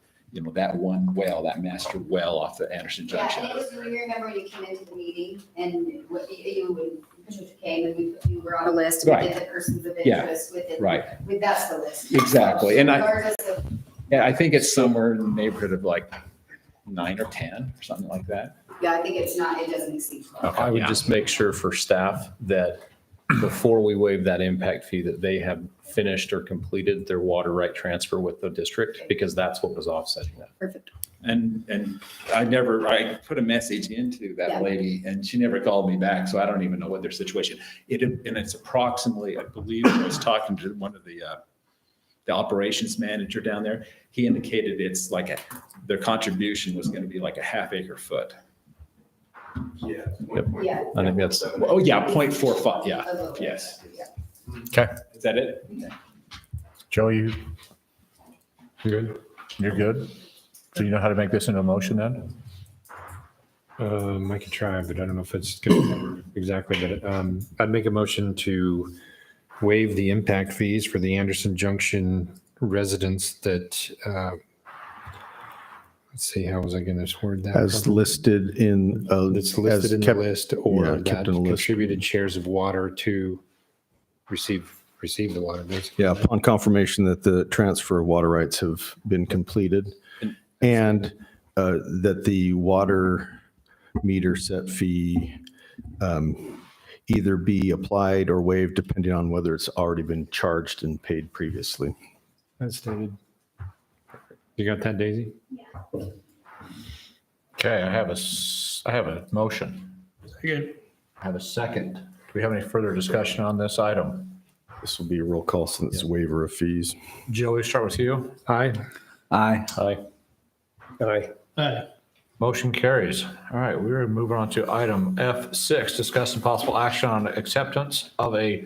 that one well, that master well off the Anderson Yeah, Junction. and it was, you remember when you came into the meeting and what you came and you were on a list, we Right. did the persons of Yeah, interest with it. right. That's the list. Exactly, and Regardless of, Yeah, I think it's somewhere in the neighborhood of like 9 or 10 or something like that. yeah, I think it doesn't exceed 12. I would just make sure for staff that before we waive that impact fee, that they have finished or completed their water right transfer with the district, because that's what was offsetting that. Perfect. And I put a message into Yeah. that lady and she never called me back. So I don't even know what their situation. And it's approximately, I believe I was talking to one of the operations manager down there. He indicated it's like their contribution was going to be like a half acre foot. Yeah. Yeah. I think that's, Oh, yeah, 0.45. Yeah. A little bit. Yes. Yeah. Okay. Is that it? Joey, you good? You're good? So you know how to make this into a motion then? I could try, but I don't know if it's good exactly, but I'd make a motion to waive the impact fees for the Anderson Junction residents that, let's see, how was I going to word that? As listed in, That's listed in the kept- list or yeah, that kept in the list. contributed shares of water to receive the water, basically. Yeah, upon confirmation that the transfer of water rights have been completed and that the water meter set fee either be applied or waived depending on whether it's already been charged and paid previously. That's stated. You got that, Daisy? Okay, I have a motion. Good. I have a second. Do we have any further discussion on this item? This will be a roll call since it's waiver of fees. Joey, start with you. Aye. Aye. Aye. Aye. Aye. Motion carries. All right, we're moving on to item F6, discuss some possible action on acceptance of a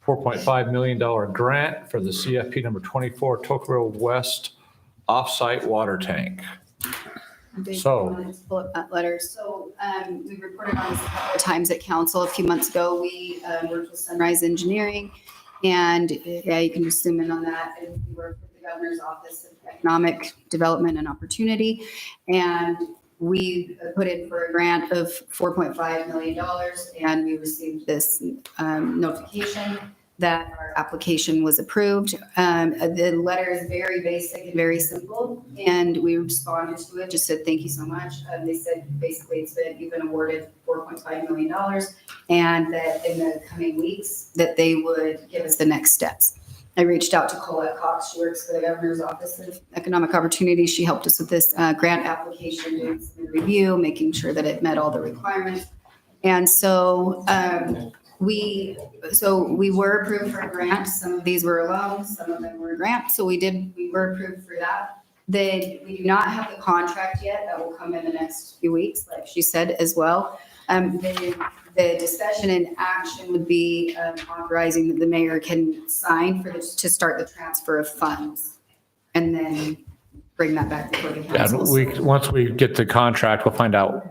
$4.5 million grant for the CFP number 24 Tocqueville West offsite water tank. So- Pull up that letter. So we reported on this a couple of times at council a few months ago. We worked with Sunrise Engineering, and yeah, you can just zoom in on that. And we worked with the governor's office of economic development and opportunity, and we put in for a grant of $4.5 million, and we received this notification that our application was approved. The letter is very basic and very simple, and we responded to it, just said, thank you so much. They said, basically, you've been awarded $4.5 million, and that in the coming weeks, that they would give us the next steps. I reached out to Colette Cox. She works for the governor's office of economic opportunity. She helped us with this grant application, doing some review, making sure that it met all the requirements. And so we were approved for a grant. Some of these were loans, some of them were grants. So we were approved for that. We do not have the contract yet. That will come in the next few weeks, like she said as well. The discussion and action would be authorizing that the mayor can sign to start the transfer of funds, and then bring that back before the council. Once we get the contract, we'll find out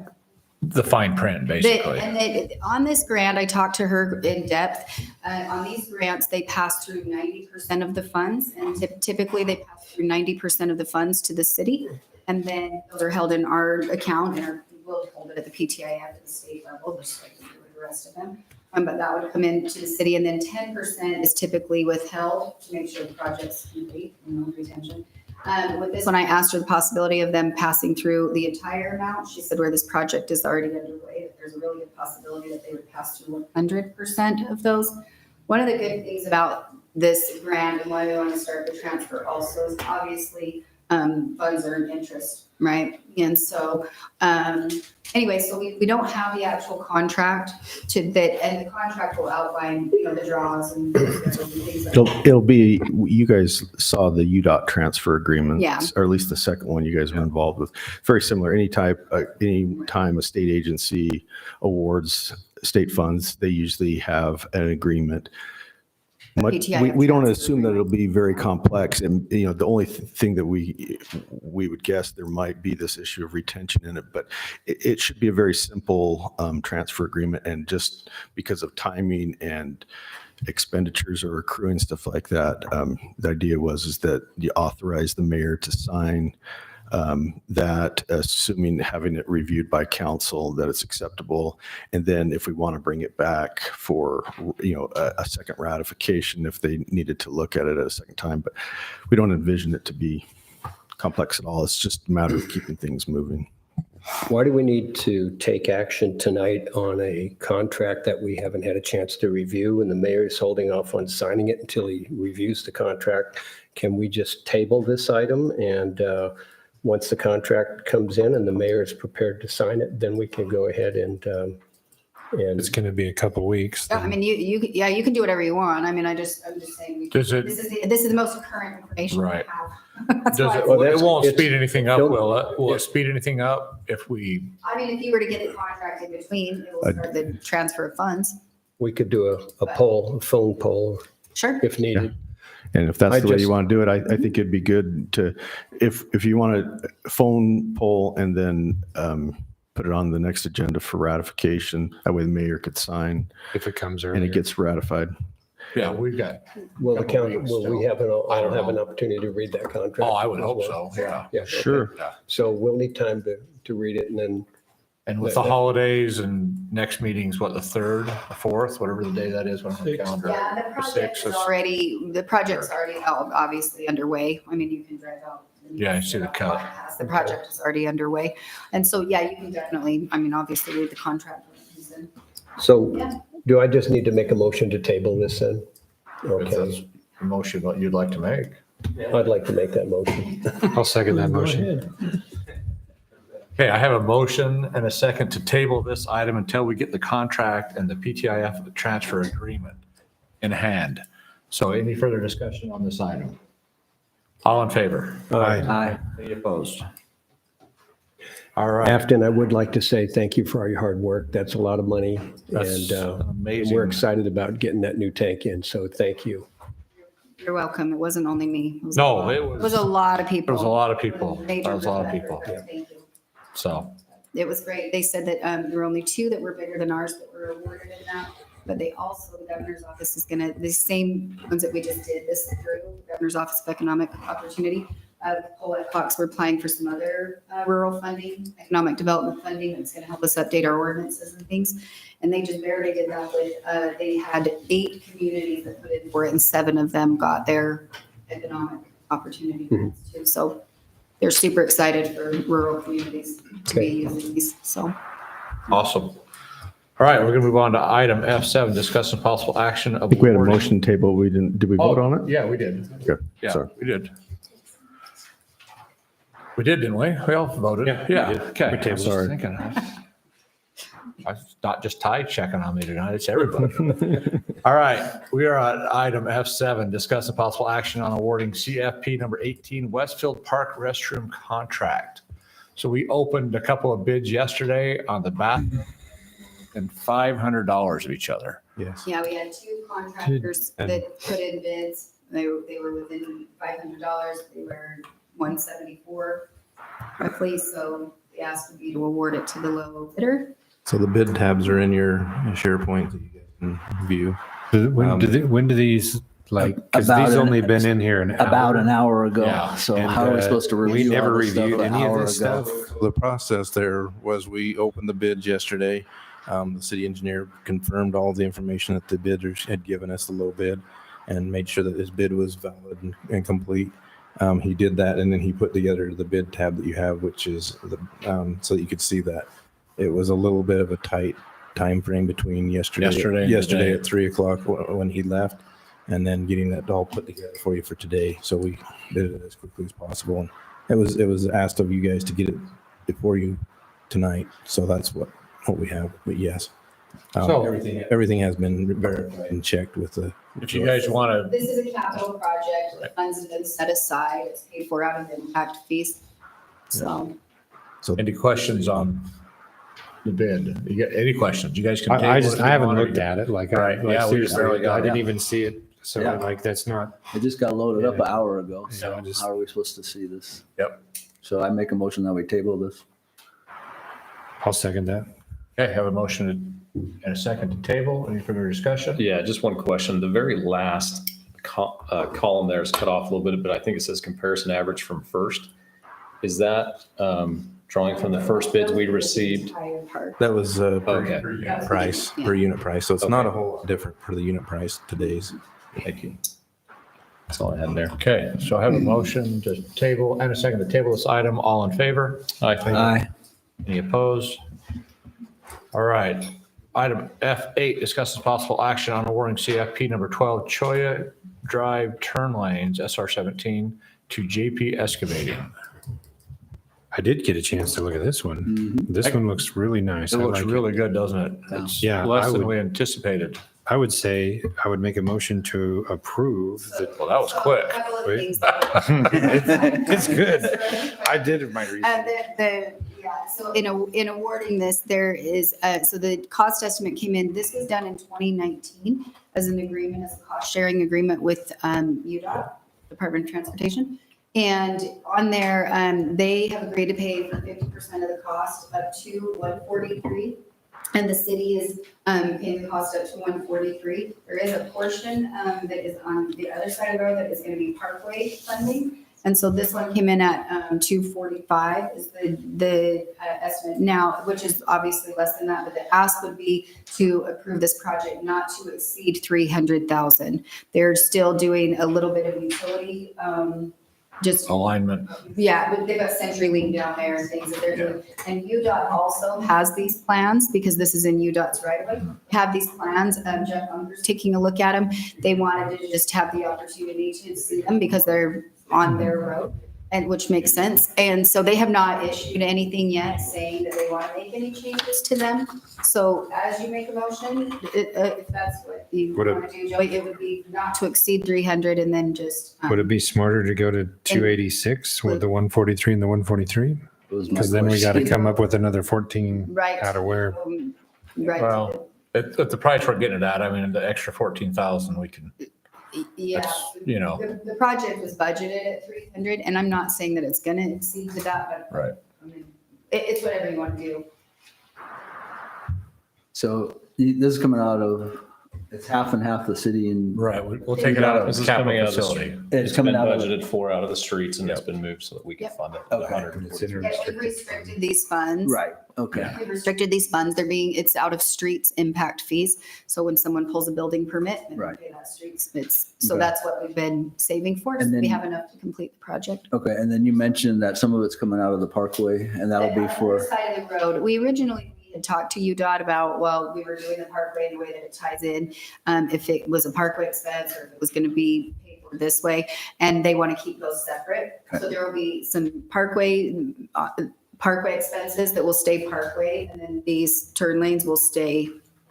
the fine print, basically. On this grant, I talked to her in depth. On these grants, they pass through 90% of the funds, and typically they pass through 90% of the funds to the city, and then those are held in our account, and we'll hold it at the PTIF at the state level, just like we do with the rest of them. But that would come into the city, and then 10% is typically withheld to make sure the project's complete, no retention. With this one, I asked her the possibility of them passing through the entire amount. She said where this project is already underway, that there's a really good possibility that they would pass through 100% of those. One of the good things about this grant and why we want to start the transfer also is obviously funds earn interest, right? And so anyway, so we don't have the actual contract and the contract will outline, the draws and things like that. It'll be, you guys saw the UDOT transfer agreements, Yeah. or at least the second one you guys were involved with. Very similar. Any time a state agency awards state funds, they usually have an agreement. We don't assume that it'll be very complex, and the only thing that we would guess there might be this issue of retention in it, but it should be a very simple transfer agreement. And just because of timing and expenditures or accruing stuff like that, the idea is that you authorize the mayor to sign that, assuming having it reviewed by council that it's acceptable. And then if we want to bring it back for, a second ratification, if they needed to look at it at a second time, but we don't envision it to be complex at all. It's just a matter of keeping things moving. Why do we need to take action tonight on a contract that we haven't had a chance to review, and the mayor is holding off on signing it until he reviews the contract? Can we just table this item, and once the contract comes in and the mayor is prepared to sign it, then we can go ahead and It's going to be a couple weeks. I mean, you can do whatever you want. I mean, I'm just saying, Does it- this is the most current information we Right. have. That's Does why it, it's- it won't it's- speed anything up, don't- will it? Will it speed anything up if we, I mean, if you were to get the contract in between, it will start the transfer of funds. we could do a phone poll Sure. if needed. And if that's I the way just- you want to do it, I think it'd be good to, if you want to phone poll and then put it on the next agenda for ratification, that way the mayor could sign If it comes and earlier. it gets ratified. yeah, we've got, Will the Couple county, weeks will we still. have I don't have an know. opportunity to read that contract? oh, I would hope so, yeah. Yeah. okay. Sure. So we'll need time to read it, and then And with the holidays and next meeting's what, the 3rd, the 4th, whatever the day that is on the calendar. Yeah, the project sixth is is- already, obviously underway. I mean, you can drive out. Yeah, I see the cut. The project is already underway. And so, yeah, you can definitely, I mean, obviously read the contract when it comes in. So Yeah. do I just need to make a motion to table this then? If Okay, that's a motion what you'd like to make. I'd like to make that motion. I'll second that Go motion. ahead. Okay, I have a motion and a second to table this item until we get the contract and the PTIF transfer agreement in hand. So any further discussion on this item? All in favor? Aye. Any opposed? All right. Afton, I would like to say thank you for all your hard work. That's a lot of money. That's And amazing. we're excited about getting that new tank in, so thank you. You're welcome. It wasn't only me. It was No, a lot. it It was was, a lot of it people. was a lot of people. Major That was a lot of group people. effort. Thank you. So, It was great. They said that there were only 2 that were bigger than ours that were awarded in that. But they also, the governor's office is gonna, the same ones that we just did this through, Governor's Office of Economic Opportunity. Colette Cox, we're applying for some other rural funding, economic development funding that's gonna help us update our ordinances and things. And they just barely did that with, they had 8 communities that put in for it and 7 of them got their economic opportunity grants too. So they're super excited for rural communities to be using these, so. awesome. All right, we're going to move on to item F7, discuss some possible action of. I think we had a awarding- motion table. We didn't, did we vote on it? Yeah, we did. Okay, Yeah, sorry. we did. We did, didn't we? We all voted. Yeah, we Yeah, did. okay. We tabled. I was just thinking. It's not just Ty checking on me tonight, it's everybody. All right, we are at item F7, discuss the possible action on awarding CFP number 18 Westfield Park restroom contract. So we opened a couple of bids yesterday on the bathroom and $500 of each other. Yes. Yeah, we had 2 contractors that put in bids. They were within $500. They were 174 roughly. So they asked me to award it to the low bidder. So the bid tabs are in your SharePoint that you guys can view. When do these, like, because About these an- only been in here an hour. About an hour ago. Yeah, So and, how are we supposed to we review all never this stuff reviewed an any of hour this ago? stuff. The process there was we opened the bids yesterday. The city engineer confirmed all the information that the bidders had given us, the low bid, and made sure that his bid was valid and complete. He did that, and then he put together the bid tab that you have, which is so that you could see that. It was a little bit of a tight time frame between yesterday and today. at 3:00 when he left, and then getting that all put together for you for today. So we did it as quickly as possible. And it was asked of you guys to get it before you tonight. So that's what we have. But yes, So- everything has been verified and checked with the. If you guys want to, This is a capital project. The funds have been set aside. It's paid for out of the impact fees. So any questions on the bid? You got any questions? You guys can. I table it just, if you I haven't want, or looked you- at it, like, Right, like yeah, we just barely seriously, got I it. didn't even see it. So Yeah. like, that's not, It just got loaded up an hour ago. Yeah, So I just- how are we supposed to see this? Yep. So I make a motion that we table this. I'll second that. Okay, have a motion and a second to table. Any further discussion? Yeah, just one question. The very last column there is cut off a little bit, but I think it says comparison average from first. Is that drawing from the first bids we received? entire part. That was Okay. per unit price. So it's not a whole lot different for the unit price today's. Thank you. That's all I had there. Okay, so I have a motion to table and a second to table this item. All in favor? Aye. Any opposed? All right. Item F8, discusses possible action on awarding CFP number 12 Choya Drive turn lanes, SR 17, to JP Excavating. I did get a chance to look at this one. This one looks really nice. It I looks like really good, doesn't it? It's Yeah, less I than would- we anticipated. I would say I would make a motion to approve the. Well, that was quick. Couple of Wait. things. It's good. I did my research. So in awarding this, there is, so the cost estimate came in, this was done in 2019 as an agreement, as a cost sharing agreement with UDOT, Department of Transportation. And on there, they have agreed to pay for 50% of the cost up to 143. And the city is paying the cost up to 143. There is a portion that is on the other side of the road that is going to be parkway funding. And so this one came in at 245 is the estimate now, which is obviously less than that, but the ask would be to approve this project not to exceed 300,000. They're still doing a little bit of utility just Alignment. yeah, but they've got CenturyLink down there and things that they're doing. And UDOT also has these plans because this is in UDOT's right of way. Have these plans, Jeff Bunker's taking a look at them. They wanted to just have the opportunity to see them because they're on their road, and which makes sense. And so they have not issued anything yet saying that they want to make any changes to them. So as you make a motion, if that's what you Would it- want to do, Joey, it would be not to exceed 300 and then just. Would it be smarter to go to 286 with the 143 and the 143? Because then we got to come up with another 14 Right. out of where. Right. Well, at the price we're getting it at, I mean, the extra 14,000, we can, Yeah. that's, you know. The project was budgeted at 300, and I'm not saying that it's gonna exceed to that, but. Right. I mean, it's whatever you want to do. So this is coming out of, it's half and half the city and. Right, we'll take it out of This the is coming capital out of the facility. It's It's coming been out of. budgeted for out of the streets and it's been moved so that we can Yep. fund it. The Okay. 143. Yeah, we restricted these funds. Right, okay. We restricted these funds. It's out of streets impact fees. So when someone pulls a building permit and Right. pay that streets, so Okay. that's what we've been saving for. So And we then- have enough to complete the project. Okay, and then you mentioned that some of it's coming out of the parkway and that'll be On the for, other side of the road. We originally had talked to UDOT about, well, we were doing the parkway in the way that it ties in, if it was a parkway expense or if it was going to be paid for this way, and they want to keep those separate. So there will be some parkway expenses that will stay parkway, and then these turn lanes will stay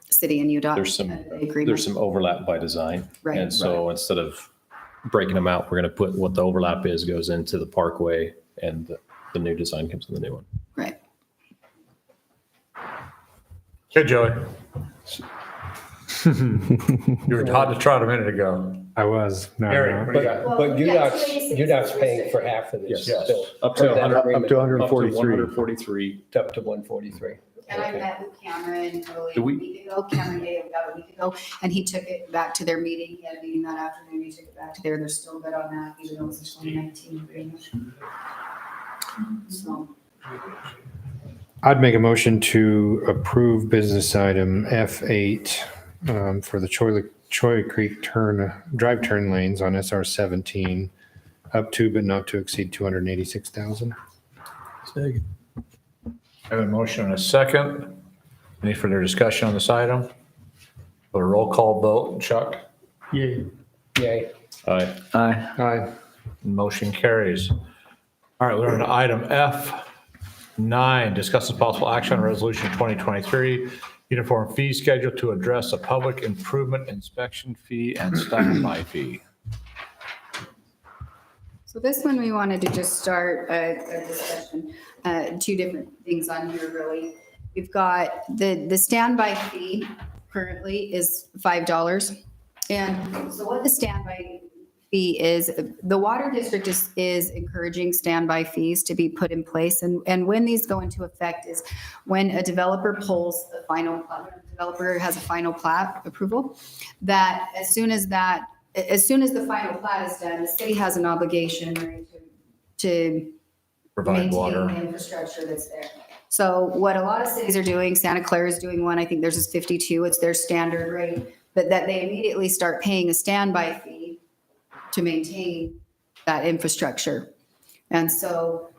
city and UDOT. There's some, under the agreement. there's some overlap by design. Right. And so instead of breaking them out, we're going to put what the overlap is goes into the parkway and the new design comes in the new one. Right. Hey, Joey. You were hot to trot a minute ago. I was. No, Gary, no. what do you got? But yeah, UDOT's, 286 UDOT's is paying for restricted. half of this Yes. still. Up Per to that 100 agreement. Up to Up 143. to 143. Up to 143. And I met with Cameron early Do a we- week ago, Cameron Day about a week ago, and he took it back to their meeting. He had a meeting that afternoon. He took it back to there. They're still good on that, even though it's a 2019 agreement. So, I'd make a motion to approve business item F8 for the Choi Creek drive turn lanes on SR 17, up to but not to exceed 286,000. I have a motion and a second. Any further discussion on this item? A roll call vote, Chuck? Yay. Yay. Aye. aye. Aye. Motion carries. All right, we're on to item F9, discuss the possible action on resolution 2023, uniform fee schedule to address a public improvement inspection fee and standby fee. so this one, we wanted to just start a discussion, two different things on here, really. We've got the standby fee currently is $5. And so what the standby fee is, the water district is encouraging standby fees to be put in place. And when these go into effect is when a developer pulls the final, developer has a final plat approval, that as soon as the final plat is done, the city has an obligation, right, to Provide maintain water. the infrastructure that's there. So what a lot of cities are doing, Santa Clara is doing one, I think theirs is 52, it's their standard rate, but that they immediately start paying a standby fee to maintain that infrastructure. And so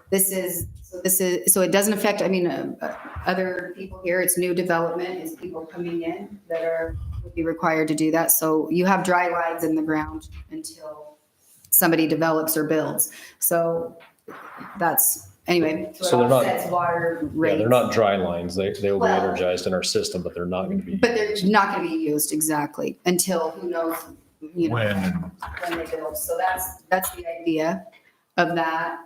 so it doesn't affect, I mean, other people here, it's new development, it's people coming in that would be required to do that. So you have dry lines in the ground until somebody develops or builds. So that's, anyway, So so they're it not- offsets water Yeah, rates. they're not dry lines. They will be Well- energized in our system, but they're not going to be. But they're not going to be used exactly until who knows, When? when they build. So that's the idea of that,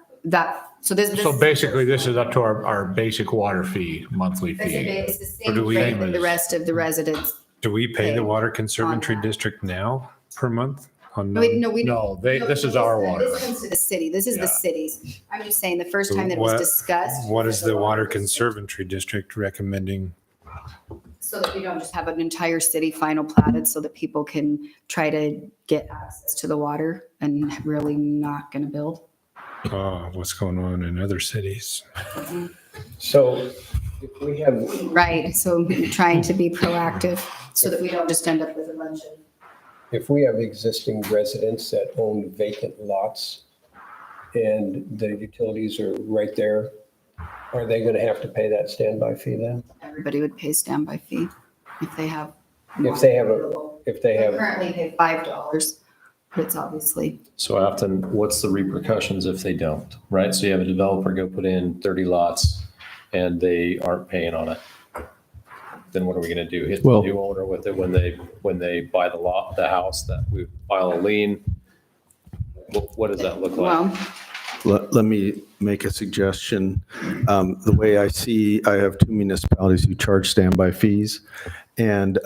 so this. So basically, this is up to our basic water fee, monthly fee. It's the Or do same we- rate that the rest of the residents. Do we pay the Water Conservatory that. District now per month? On No, we. No, this is our water. This comes to the city. This is Yeah. the city's. I'm just saying the first time that it What- was discussed. What is the Water District. Conservatory District recommending? So that we don't just have an entire city final platted so that people can try to get access to the water and really not going to build. Oh, what's going on in other cities? So if we have, Right, so trying to be proactive so that we don't just end up with a bunch of. if we have existing residents that own vacant lots and the utilities are right there, are they going to have to pay that standby fee then? Everybody would pay standby fee if they have. If they have Currently pay $5, but it's obviously. So often, what's the repercussions if they don't, right? So you have a developer go put in 30 lots and they aren't paying on it. Then what are we gonna do? Hit the Well- new owner with it when they buy the house, that we file a lien? What does that look like? Well, Let me make a suggestion. The way I see, I have 2 municipalities who charge standby fees. And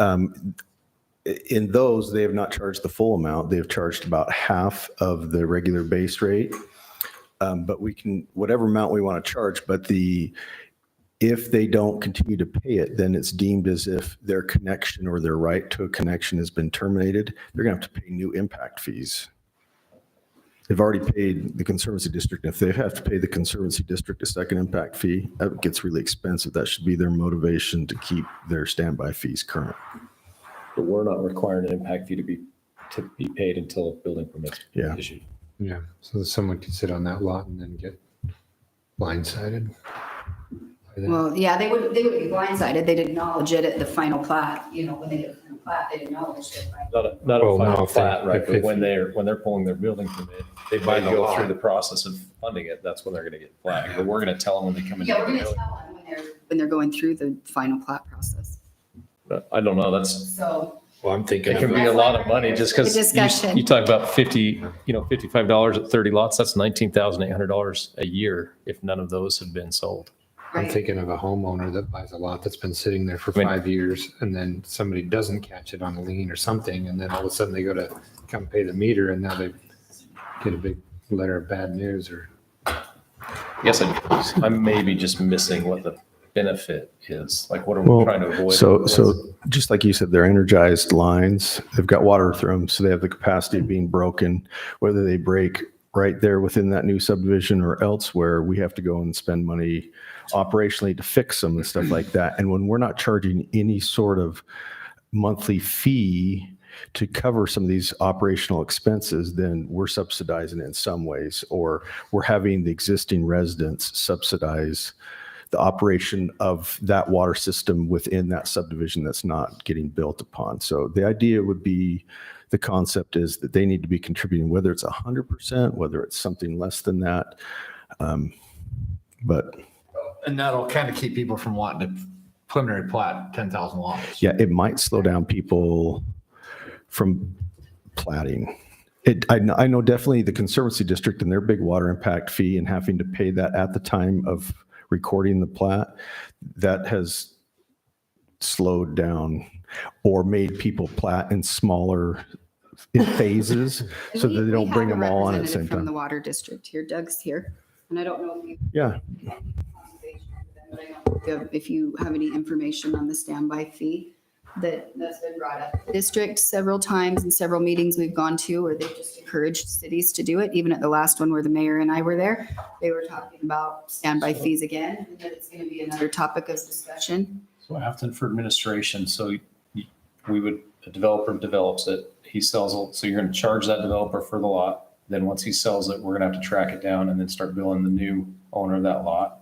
in those, they have not charged the full amount. They've charged about half of the regular base rate. But we can, whatever amount we want to charge, but if they don't continue to pay it, then it's deemed as if their connection or their right to a connection has been terminated. They're going to have to pay new impact fees. They've already paid the Conservancy District. If they have to pay the Conservancy District a second impact fee, that gets really expensive. That should be their motivation to keep their standby fees current. But we're not requiring an impact fee to be paid until building permits Yeah. issued. Yeah, so someone could sit on that lot and then get blindsided. by that. well, yeah, they would be blindsided. They'd acknowledge it at the final plat, when they get the final plat, they'd acknowledge it. Not a Well, no, final if they- plat, right? if- But if- when they're pulling their building permit, they Buy might the go lot. through the process of funding it. That's when they're gonna get flagged. But we're gonna tell them when they come in. Yeah, we're gonna tell them when they're going through the final plat process. But I don't know, that's, So, Well, I'm thinking it can of, be a lot of money just because The discussion. you talk about $55 at 30 lots, that's $19,800 a year if none of those have been sold. I'm right, thinking of a homeowner that buys a lot that's been sitting there for I mean- 5 years, and then somebody doesn't catch it on a lien or something, and then all of a sudden they go to come pay the meter, and now they get a big letter of bad news, or Yes, I'm maybe just missing what the benefit is. Like, what are we trying to avoid? So just like you said, they're energized lines. They've got water through them, so they have the capacity of being broken. Whether they break right there within that new subdivision or elsewhere, we have to go and spend money operationally to fix them and stuff like that. And when we're not charging any sort of monthly fee to cover some of these operational expenses, then we're subsidizing it in some ways, or we're having the existing residents subsidize the operation of that water system within that subdivision that's not getting built upon. So the idea would be, the concept is that they need to be contributing, whether it's 100%, whether it's something less than that. But And that'll kind of keep people from wanting to preliminary plat 10,000 lots. yeah, it might slow down people from platting. I know definitely the Conservancy District and their big water impact fee and having to pay that at the time of recording the plat, that has slowed down or made people plat in smaller phases so that they don't bring them all on at the same From the time. water district here, Doug's here, and I don't know if you. Yeah. But I don't know if you have any information on the standby fee that's been brought up. District several times in several meetings we've gone to where they've just encouraged cities to do it. Even at the last one where the mayor and I were there, they were talking about standby fees again, and that it's going to be another topic of discussion. So Afton for administration, so a developer develops it, he sells it, so you're gonna charge that developer for the lot. Then once he sells it, we're gonna have to track it down and then start billing the new owner of that lot.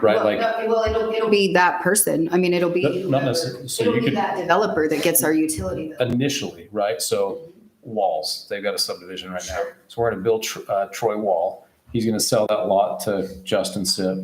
Right, Well, like, no, well, it'll be that person. I mean, it'll be. Not necessarily, so It'll you be could that developer that gets our utility bill. initially, right? So Walls, they've got a subdivision right now. So we're gonna build Troy Wall. He's gonna sell that lot to Justin Sip.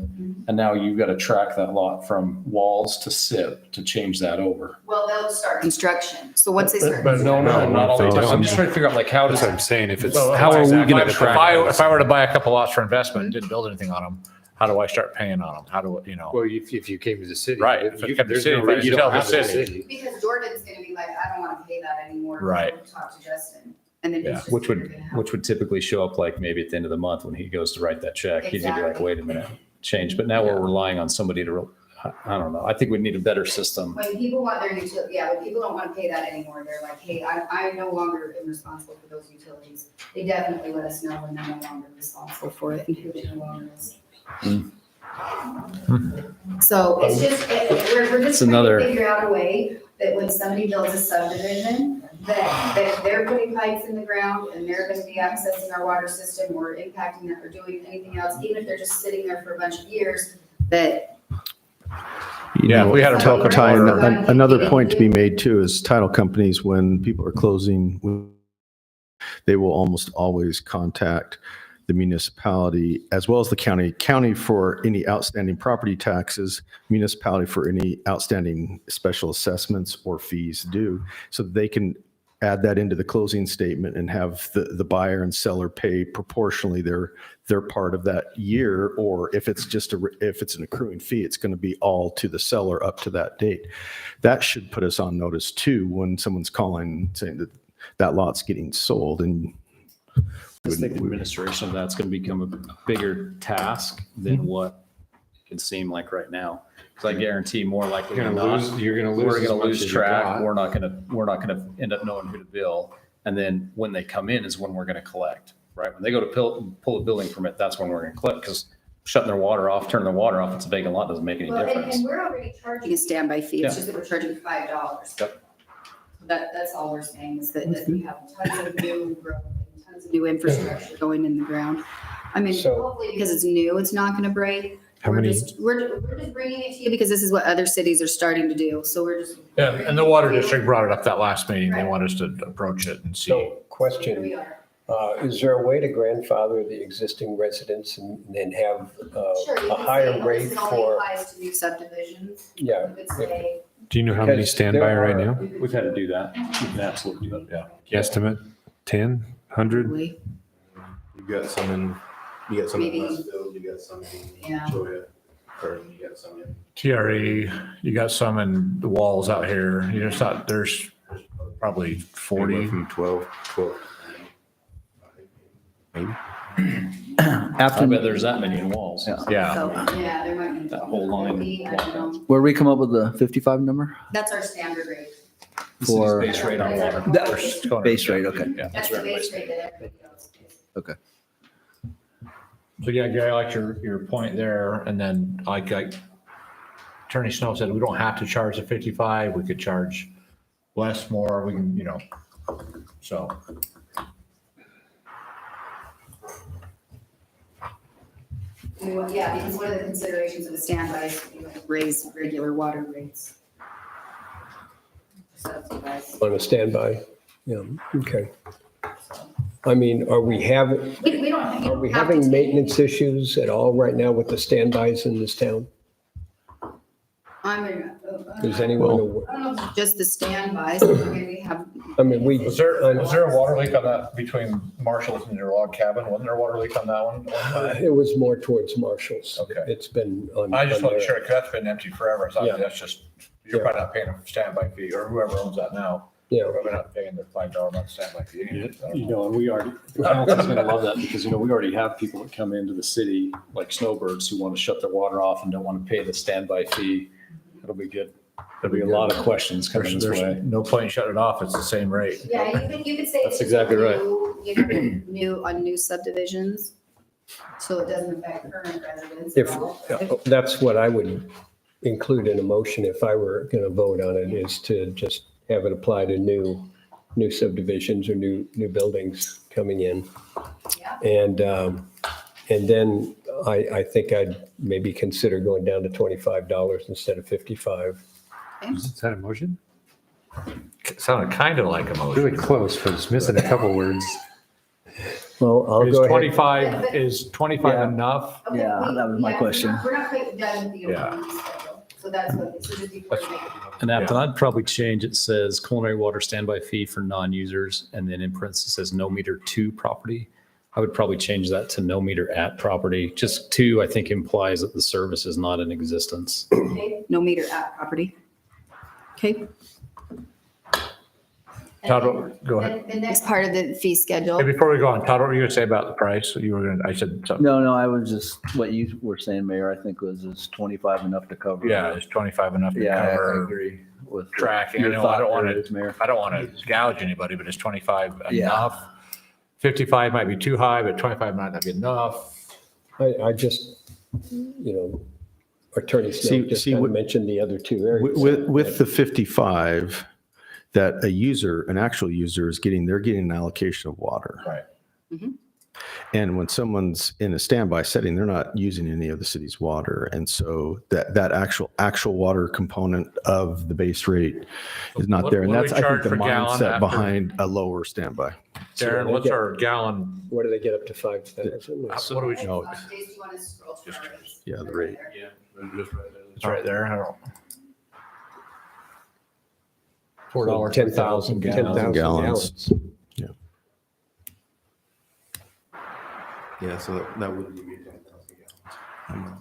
And now you've got to track that lot from Walls to Sip to change that over. Well, they'll start construction. So once they start. But no, not all the time. I'm just trying to figure out like, how does, that's what I'm saying, if it's. how are we gonna If track? if I were to buy a couple lots for investment and didn't build anything on them, how do I start paying on them? How do, Well, if you came to the city. Right, if I you- came to the there's city, no if I reason you to tell the have it in city. Because Jordan's gonna be like, I don't wanna pay that anymore. Right. Talk to Justin. And then Yeah, it's just. which gonna would happen. typically show up like maybe at the end of the month when he goes to write that check. He's gonna be like, Exactly. wait a minute, change. But now we're relying on somebody to, I don't know. I think we need a better system. When people want their utility, when people don't wanna pay that anymore, they're like, hey, I no longer am responsible for those utilities. They definitely let us know when they're no longer responsible for it and who it no longer is. So it's just, we're just trying another- to figure out a way that when somebody builds a subdivision, that they're putting pipes in the ground and they're gonna be accessing our water system or impacting it or doing anything else, even if they're just sitting there for a bunch of years, that. Yeah, we had a broken Ty, water. another point to be made too is title companies, when people are closing, they will almost always contact the municipality as well as the county for any outstanding property taxes, municipality for any outstanding special assessments or fees due. So they can add that into the closing statement and have the buyer and seller pay proportionally their part of that year. Or if it's if it's an accruing fee, it's going to be all to the seller up to that date. That should put us on notice too when someone's calling saying that that lot's getting sold. And I just think the administration of that's going to become a bigger task than what it can seem like right now. Because I guarantee more likely than not, You're gonna lose. we're as going to much lose as you track. got. We're not going to end up knowing who to bill. And then when they come in is when we're going to collect, right? When they go to pull a building permit, that's when we're going to collect, because shutting their water off, turning their water off, it's a vacant lot, doesn't make any Well, difference. and we're already charging a standby fee, it's Yeah. just that we're charging $5. Yep. That's all we're saying, is that we have tons of new growth, and tons of new infrastructure going in the ground. I mean, So- hopefully because it's new, it's not gonna break. How We're many- just bringing it to you because this is what other cities are starting to do, so we're just. Yeah, and the water district brought it up that last meeting. They want us to approach it and see. So Here question, we are. is there a way to grandfather the existing residents and then have Sure, you a can higher say rate this only for, applies to new subdivisions. yeah. You could say, Do you know how many Because stand by there right are- now? We've had to do that. We can absolutely do that, yeah. Guesstimate, 10, 100? probably, You got some in Maybe- Westfield, you got some in yeah. Cholla, or you got some in. TRE, you got some in the walls out here. You just thought there's probably 40. From 12. Maybe. After, I bet there's that many in walls. Yeah. Yeah. So, yeah, there might be. That whole line. I don't know. where we come up with the 55 number That's our standard rate. The city's for base rate on water. It's going- base rate, okay. Yeah, That's the base rate that everybody else pays. Okay. So yeah, Gary, I like your point there. And then like Attorney Snow said, we don't have to charge the 55. We could charge less, more. We can, so. Yeah, because one of the considerations of a standby is you raise regular water rates. Subsidize. on a standby? Yeah, okay. I mean, are we having, We don't. you are we don't have to having take maintenance issues at all right now with the standbys in this town? I mean, Is anyone aware? I don't know if it's just the standbys, I mean, we have. I mean, we. Was there a water leak on that between Marshall's and your log cabin? Wasn't there a water leak on that one? It was more towards Marshall's. Okay. It's been on. I just on wasn't there. sure, because that's been empty forever. So Yeah. that's just, you're probably not paying a standby fee, or whoever owns that now. Yeah. They're probably not paying their $5 a month standby fee. anyway, so. You know, and we already, the council's gonna love that, because, we already have people that come into the city, like snowbirds, who want to shut their water off and don't want to pay the standby fee. It'll be good. There'll be a lot of questions coming this way. There's no point in shutting it off. It's the same rate. Yeah, you could say. That's it's exactly right. New on new subdivisions, so it doesn't affect current residents. If, at all. that's what I would include in a motion if I were going to vote on it, is to just have it apply to new subdivisions or new buildings coming in. Yeah. And then I think I'd maybe consider going down to $25 instead of 55. Is that a motion? It sounded kind of like a motion. Really close, but it's missing a couple words. Well, I'll Is go ahead. 25, is 25 Yeah. enough? Okay, Yeah, that was my yeah, question. We're not quite done with the Yeah. opening schedule, so that's what, so just before you make it. And after that, I'd probably change, it says culinary water standby fee for non-users, and then in parentheses says no meter to property. I would probably change that to no meter at property. Just to, I think, implies that the service is not in existence. Okay, no meter at property. Okay. Todd, go ahead. The next part of the fee schedule. Hey, before we go on, Todd, what were you going to say about the price? You were going to, I said something. No, I was just, what you were saying, Mayor, I think is 25 enough to cover. Yeah, is 25 enough to Yeah, I cover agree with tracking? I your know, thought I don't want there, to, Mayor. I don't want to gouge anybody, but is 25 Yeah. enough? 55 might be too high, but 25 might not be enough. I just, Attorney Snow See- just see kind of what- mentioned the other two areas. With the 55, that an actual user they're getting an allocation of water. Right. Mhm. And when someone's in a standby setting, they're not using any of the city's water. And so that actual water component of the base rate is not there. And What do that's, we I think, charge the per gallon mindset after- behind a lower standby. Darren, what's our gallon? What do they get up to 5,000? What do we, No, Jason, do you want to scroll through ours? yeah, the rate. it's right there. I don't. $4 10,000 gallons. gallons. Yeah, so that would be 10,000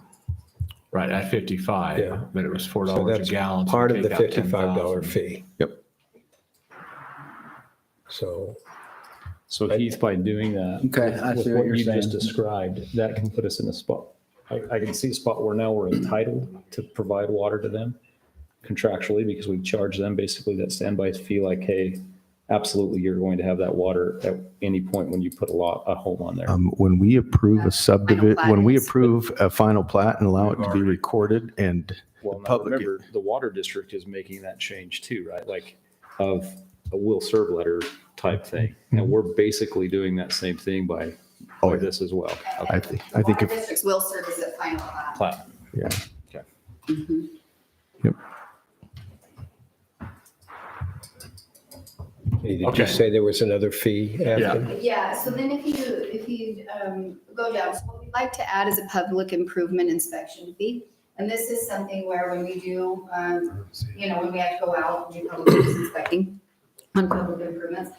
Right, at 55, Yeah. but it was So $4 a that's gallon. so part of take the out $55 10,000. fee. Yep. So So Heath, by doing that, Okay, I with see what you're you just saying. described, that can put us in a spot. I can see a spot where now we're entitled to provide water to them contractually because we charge them basically that standby fee like, hey, absolutely, you're going to have that water at any point when you put a home on there. When we approve a subdivision, plat when we is- approve a final plat and allow it to be recorded and Well, the now public. remember, the water district is making that change too, right? Like of a will serve letter type thing. And we're basically doing that same thing by Oh, yeah. this as well. I think Water if, districts will serve as a final plat. Plat. yeah. Mhm. did Okay. you say there was another fee? Afton? Yeah, so then if you go down, so what we'd like to add is a public improvement inspection fee. And this is something where when we do, when we have to go out and do public works inspecting on public improvements,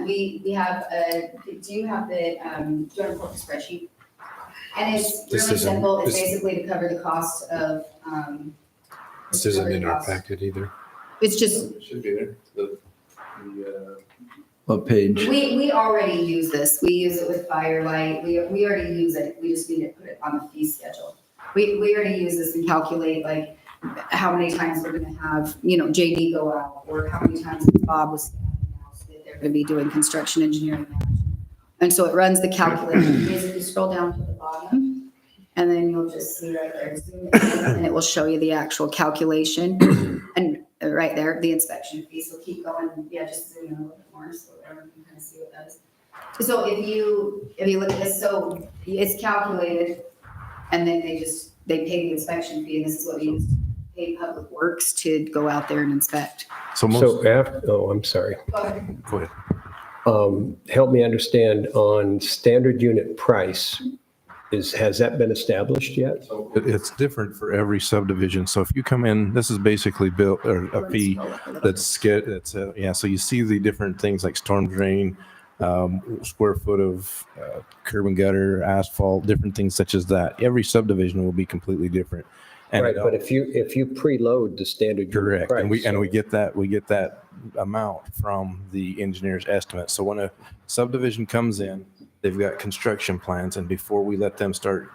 we have do you have the joint corporate spreadsheet? And it's This really isn't- simple, it's this- basically to cover the cost of. This isn't in our cost. packet either. It's just, Should be there. What page? we already use this, we use it with Firelight, we already use it, we just need to put it on the fee schedule. We already use this and calculate like how many times we're gonna have, JD go out, or how many times Bob was standing out, so that they're gonna be doing construction engineering. And so it runs the calculation, basically scroll down to the bottom, and then you'll just see right there, zoom in, and it will show you the actual calculation. And right there, the inspection fee, so keep going, just zoom in a little bit more, so everyone can kind of see what that is. So if you look at this, so it's calculated, and then they pay the inspection fee, and this is what we use to pay Public Works to go out there and inspect. So most, So I'm sorry. Go ahead. go ahead. Help me understand on standard unit price, has that been established yet? It's different for every subdivision. So if you come in, this is basically built, or a fee so you see the different things like storm drain, square foot of curb and gutter, asphalt, different things such as that. Every subdivision will be completely different. And Right, but if you preload the standard unit correct, price. and we get that amount from the engineer's estimate. So when a subdivision comes in, they've got construction plans, and before we let them start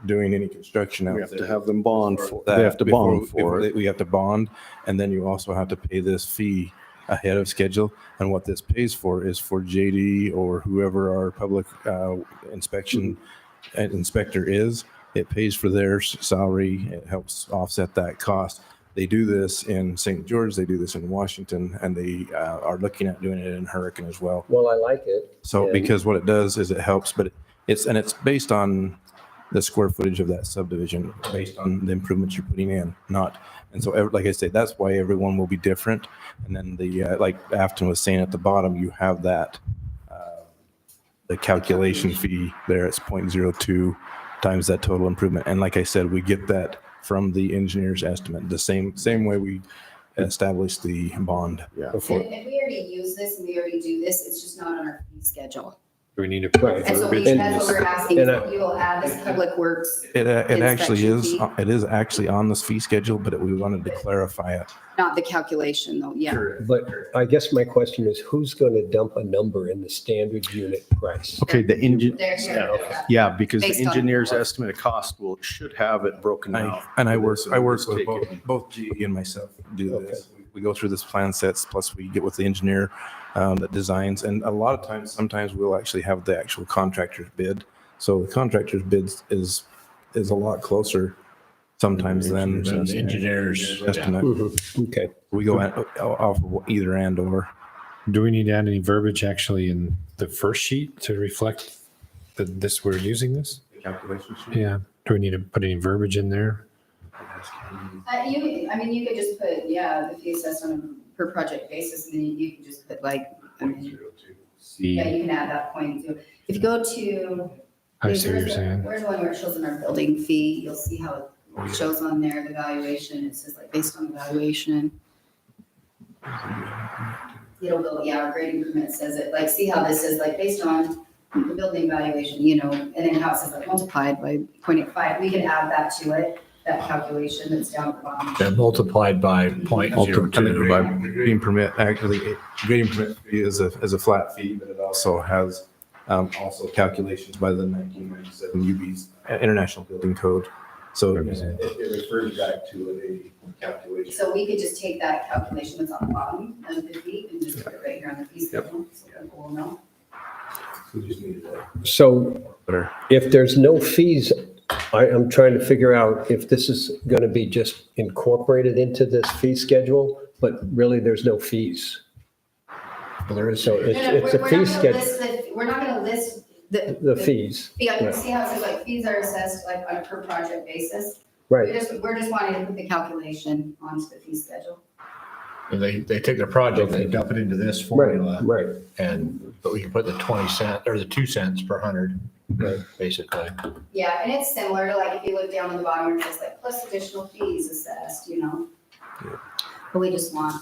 doing any construction out We there, have to have them bond for, that they have to before- bond for it. We have to bond, and then you also have to pay this fee ahead of schedule. And what this pays for is for JD or whoever our public inspector is. It pays for their salary. It helps offset that cost. They do this in St. George, they do this in Washington, and they are looking at doing it in Hurricane as well. Well, I like it. So And- because what it does is it helps, but it's based on the square footage of that subdivision, based on the improvements you're putting in, and so like I said, that's why everyone will be different. And then like Afton was saying at the bottom, you have that, the calculation fee there, it's 0.02 times that total improvement. And like I said, we get that from the engineer's estimate, the same way we established the bond. Yeah. Before. And we already use this, and we already do this, it's just not on our fee schedule. Do we need to? Right. And so And- that's what we're asking, and if you'll add this Public Works, It actually Inspection is, fee. it is actually on this fee schedule, but we wanted to clarify it. not the calculation though, yeah. But I guess my question is, who's going to dump a number in the standard unit price? Okay, the engine, There, here. yeah, because the Based on- engineer's estimate of cost should have it broken out. I work So with just take both GE and myself do this. We go through this plan sets, plus we get with the engineer that designs. And a lot of times, sometimes we'll actually have the actual contractor's bid. So the contractor's bid is a lot closer sometimes then. The engineers. Estimate. Okay. We go off of either and or. Do we need to add any verbiage actually in the first sheet to reflect that this, we're using this? Calculation sheet. Yeah. Do we need to put any verbiage in there? You could just put, the fee assessed on a per project basis, and then you can just put like, yeah, you can add that point too. If you go to. I see what you're saying. Where's the one where it shows in our building fee? You'll see how it shows on there, the valuation. It says like based on the valuation. It'll go, our grading permit says it, like, see how this is like based on the building valuation, and then how it says like multiplied by 0.85. We can add that to it, that calculation that's down at the bottom. They're multiplied by point zero And then by two. grading permit, actually, grading permit fee is a flat fee, but it also has also calculations by the 1997 UB's International Building Code. So it refers back to a calculation. So we could just take that calculation that's on the bottom of the fee and just put it right here on the fee schedule, so people will know. We just needed that. So Better. if there's no fees, I'm trying to figure out if this is going to be just incorporated into this fee schedule, but really there's no fees. There is. So No, no, it's a we're fee not gonna schedule, list we're not gonna list the fees. fee. I can Right. see how it says like fees are assessed like on a per project basis. Right. We're just wanting to put the calculation onto the fee schedule. They take their project, they dump it into this Right, formula, right. but we can put the 20 cent or the 2 cents per hundred, Right. basically. Yeah, and it's similar to like if you look down on the bottom where it says like plus additional fees assessed, But we just want,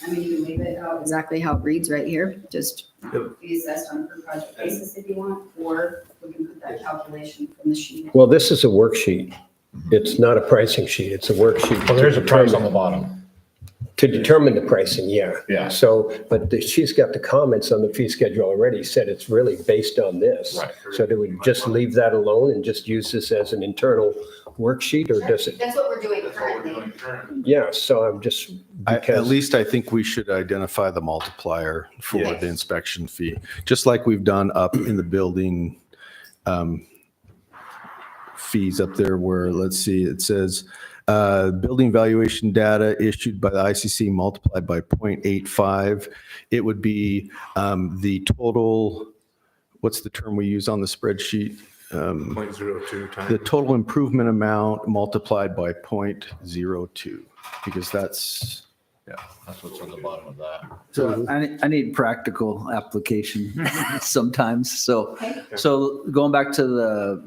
you can leave it out exactly how it reads right here, just be assessed on a per project basis if you want, or we can put that calculation from the sheet. Well, this is a worksheet. It's not a pricing sheet. It's a worksheet. Well, there's a price on the bottom. To determine the pricing, yeah. Yeah. So, but she's got the comments on the fee schedule already, said it's really based on this. Right. So do we just leave that alone and just use this as an internal worksheet, or does it? That's what we're doing currently. Yeah, so I'm just, At because, least I think we should identify the multiplier for Yes. the inspection fee, just like we've done up in the building fees up there where, let's see, it says, building valuation data issued by the ICC multiplied by 0.85. It would be the total, what's the term we use on the spreadsheet? 0.02 times. The total improvement amount multiplied by 0.02, because that's, Yeah, that's what's on the bottom of that. So I need practical application sometimes. So, Okay. so going back to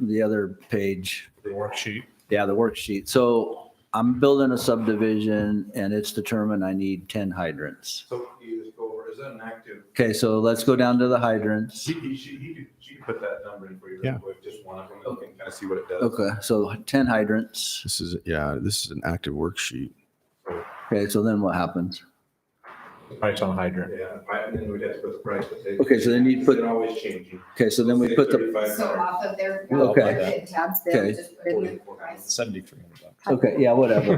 the other page. The worksheet. Yeah, the worksheet. So I'm building a subdivision and it's determined I need 10 hydrants. So you just go over, is that an active? Okay, so let's go down to the hydrants. She could put that number in for you. Yeah. With just one of them, you can kind of see what it does. Okay, so 10 hydrants. this is an active worksheet. Okay, so then what happens? Price on hydrant. Yeah, and then we'd have to put the price, but they. Okay, so then you put- They're always changing. Okay, so then we put the, So off of their, Okay. their bid tabs, they'll Okay. just put in the price. $7,300. okay, yeah, whatever.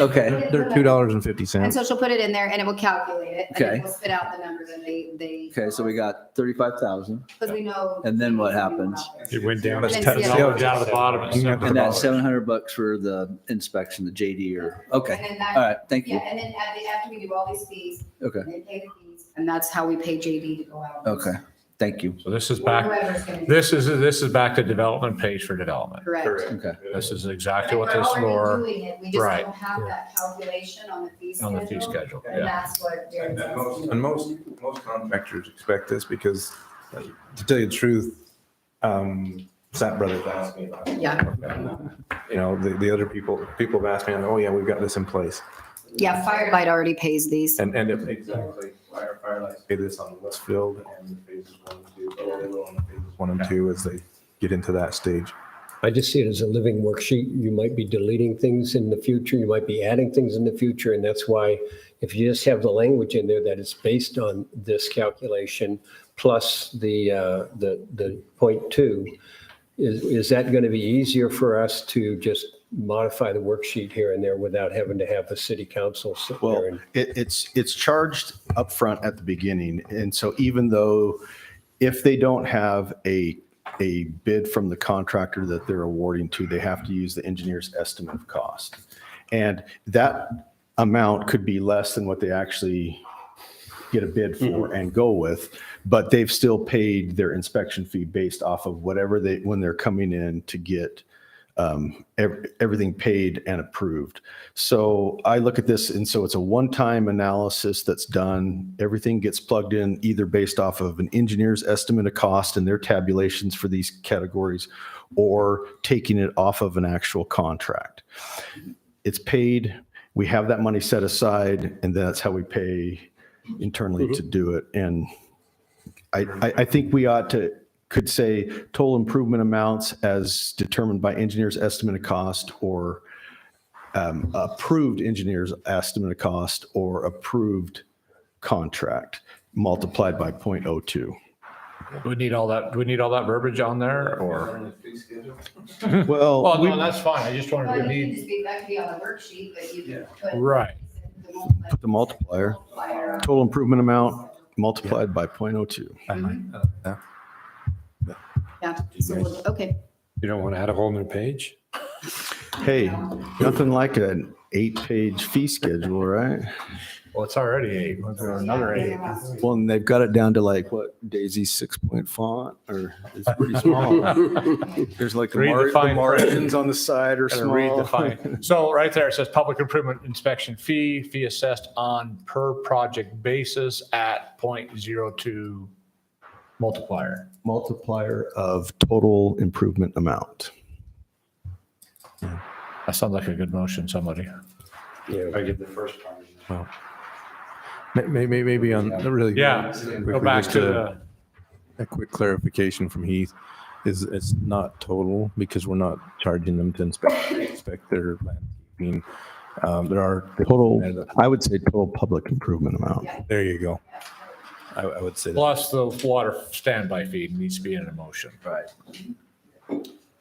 Okay, They're $2.50. And so she'll put it in there and it will calculate it. And then Okay. we'll spit out the numbers and they. okay, so we got 35,000. Because we know. And then what happens? It went down. And then It's see how- down to the bottom. It's And that's $700. $700 for the inspection, the JD or, okay. And then that- All right, thank Yeah, you. and then after we do all these fees, Okay, they pay the fees, and that's how we pay JD to go out. okay, thank you. So this is Or back, whoever's gonna do it. this is back to development pays for development. Correct. Okay. This is exactly what And this we're already for, doing it, we just right. don't have that calculation on the fee schedule. on the fee schedule, And yeah. that's what Darren's asking. And most contractors expect this because, to tell you the truth, Sap Brothers asked me about it. Yeah, The other people have asked me, oh yeah, we've got this in place. yeah, Firelight already pays these. And if exactly, Firelights pay this on Westfield and phases 1 and 2, or they will on phases 1 and 2 as they get into that stage. I just see it as a living worksheet. You might be deleting things in the future, you might be adding things in the future, and that's why if you just have the language in there that it's based on this calculation plus the 0.2, is that going to be easier for us to just modify the worksheet here and there without having to have the city council sit there Well, and? it's charged upfront at the beginning. And so even though if they don't have a a bid from the contractor that they're awarding to, they have to use the engineer's estimate of cost. And that amount could be less than what they actually get a bid for and go with, but they've still paid their inspection fee based off of whatever when they're coming in to get everything paid and approved. So I look at this, and so it's a one-time analysis that's done. Everything gets plugged in either based off of an engineer's estimate of cost and their tabulations for these categories, or taking it off of an actual contract. It's paid. We have that money set aside, and that's how we pay internally to do it. And I think we could say total improvement amounts as determined by engineer's estimate of cost, or approved engineer's estimate of cost, or approved contract multiplied by 0.02. Do we need all that verbiage on there or? Well, Well, no, that's fine. I just wanted Well, to you can need, just be, that could be on the worksheet, but you can put. right. put the multiplier, multiplier on. total improvement amount multiplied by 0.02. Yeah, so, okay. You don't want to add a whole new page? Hey, nothing like an 8-page fee schedule, right? Well, it's already 8. We'll do another 8. Well, and they've got it down to like what, Daisy's 6-point font, or it's pretty small. There's like the Read the fine margins on the side are Gotta read the small. fine. So right there, it says public improvement inspection fee assessed on per project basis at 0.02 multiplier. Multiplier of total improvement amount. That sounds like a good motion, somebody. I get the first part. Maybe on the really. Yeah, quickly, go back just to a quick clarification from Heath is it's not total because we're not charging them to inspect their landscaping. There are Total, I would say total public improvement amount. There you go. I would say that. plus the water standby fee needs to be in a motion. Right.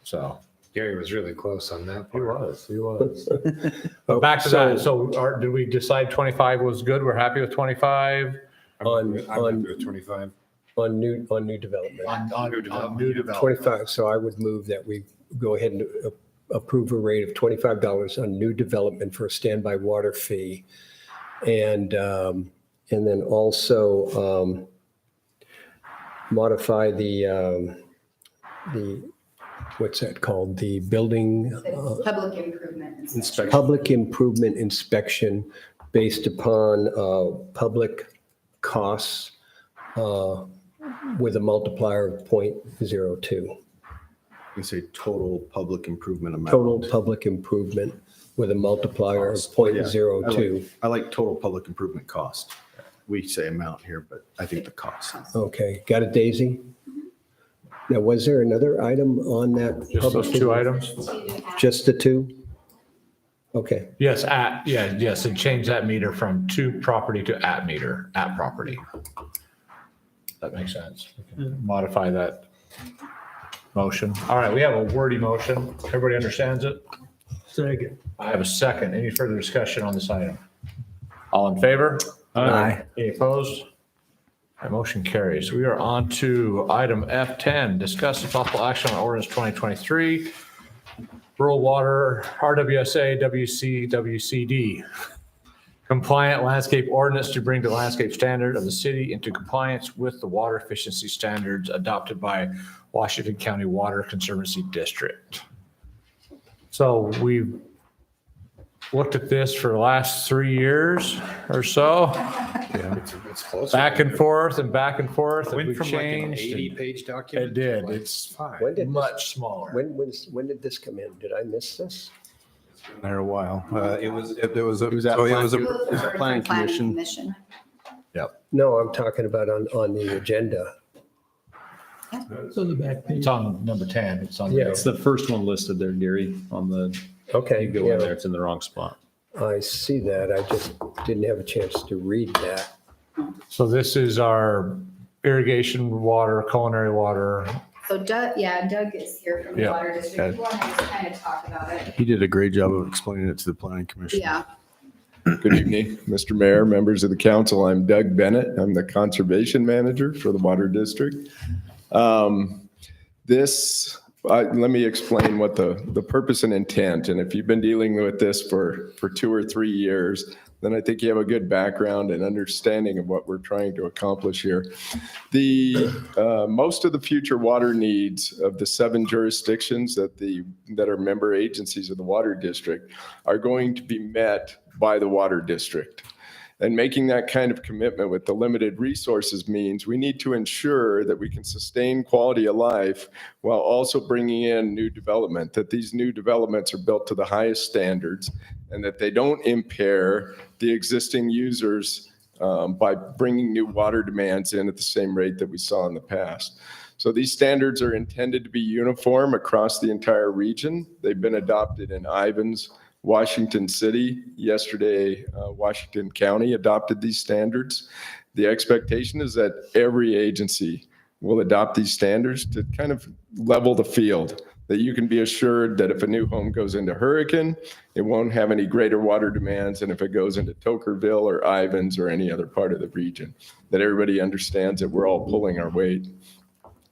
So. Gary was really close on that. He was. But back to that, so did we decide 25 was good? We're happy with 25? On 25. new development. On new development. 25, so I would move that we go ahead and approve a rate of $25 on new development for a standby water fee. And then also modify the what's that called? The building. Public improvement inspection. Public improvement inspection based upon public costs with a multiplier of 0.02. You can say total public improvement amount. Total public improvement with a multiplier of 0.02. I like total public improvement cost. We say amount here, but I think the cost. Okay, got it, Daisy? Now, was there another item on that? Just those 2 items? Just the 2? Okay, Yes, yes, and change that meter from to property to at meter, at property. That makes sense. We can modify that motion. All right, we have a wordy motion. Everybody understands it? Second. I have a second. Any further discussion on this item? All in favor? Aye. Any opposed? That motion carries. We are on to item F10, discuss the possible action on ordinance 2023, rural water, RWSA, WC, WCD, compliant landscape ordinance to bring the landscape standard of the city into compliance with the water efficiency standards adopted by Washington County Water Conservancy District. So we've looked at this for the last 3 years or so. It's close. Back and forth and back and forth. and Went we've from like an changed. 80-page document. It did. to like It's 5. when did, much smaller. when did this come in? Did I miss this? Been there a while. It was at Planning Commission. No, I'm talking about on the agenda. It's on the back page. It's on number 10. It's on. Yeah. It's the first one listed there, Gary, on the, Okay, you go in there, yeah, it's in the wrong spot. I see that. I just didn't have a chance to read that. So this is our irrigation water, culinary water. So Doug is here from the Yeah. Water District. You want to just kind of talk about it? He did a great job of explaining it to the Planning Commission. Yeah. Good evening, Mr. Mayor, members of the council. I'm Doug Bennett. I'm the Conservation Manager for the Water District. let me explain what the purpose and intent, and if you've been dealing with this for 2 or 3 years, then I think you have a good background and understanding of what we're trying to accomplish here. Most of the future water needs of the 7 jurisdictions that are member agencies of the Water District are going to be met by the Water District. And making that kind of commitment with the limited resources means we need to ensure that we can sustain quality of life while also bringing in new development, that these new developments are built to the highest standards and that they don't impair the existing users by bringing new water demands in at the same rate that we saw in the past. So these standards are intended to be uniform across the entire region. They've been adopted in Ivins, Washington City. Yesterday, Washington County adopted these standards. The expectation is that every agency will adopt these standards to kind of level the field, that you can be assured that if a new home goes into Hurricane, it won't have any greater water demands than if it goes into Tokerville or Ivins or any other part of the region, that everybody understands that we're all pulling our weight.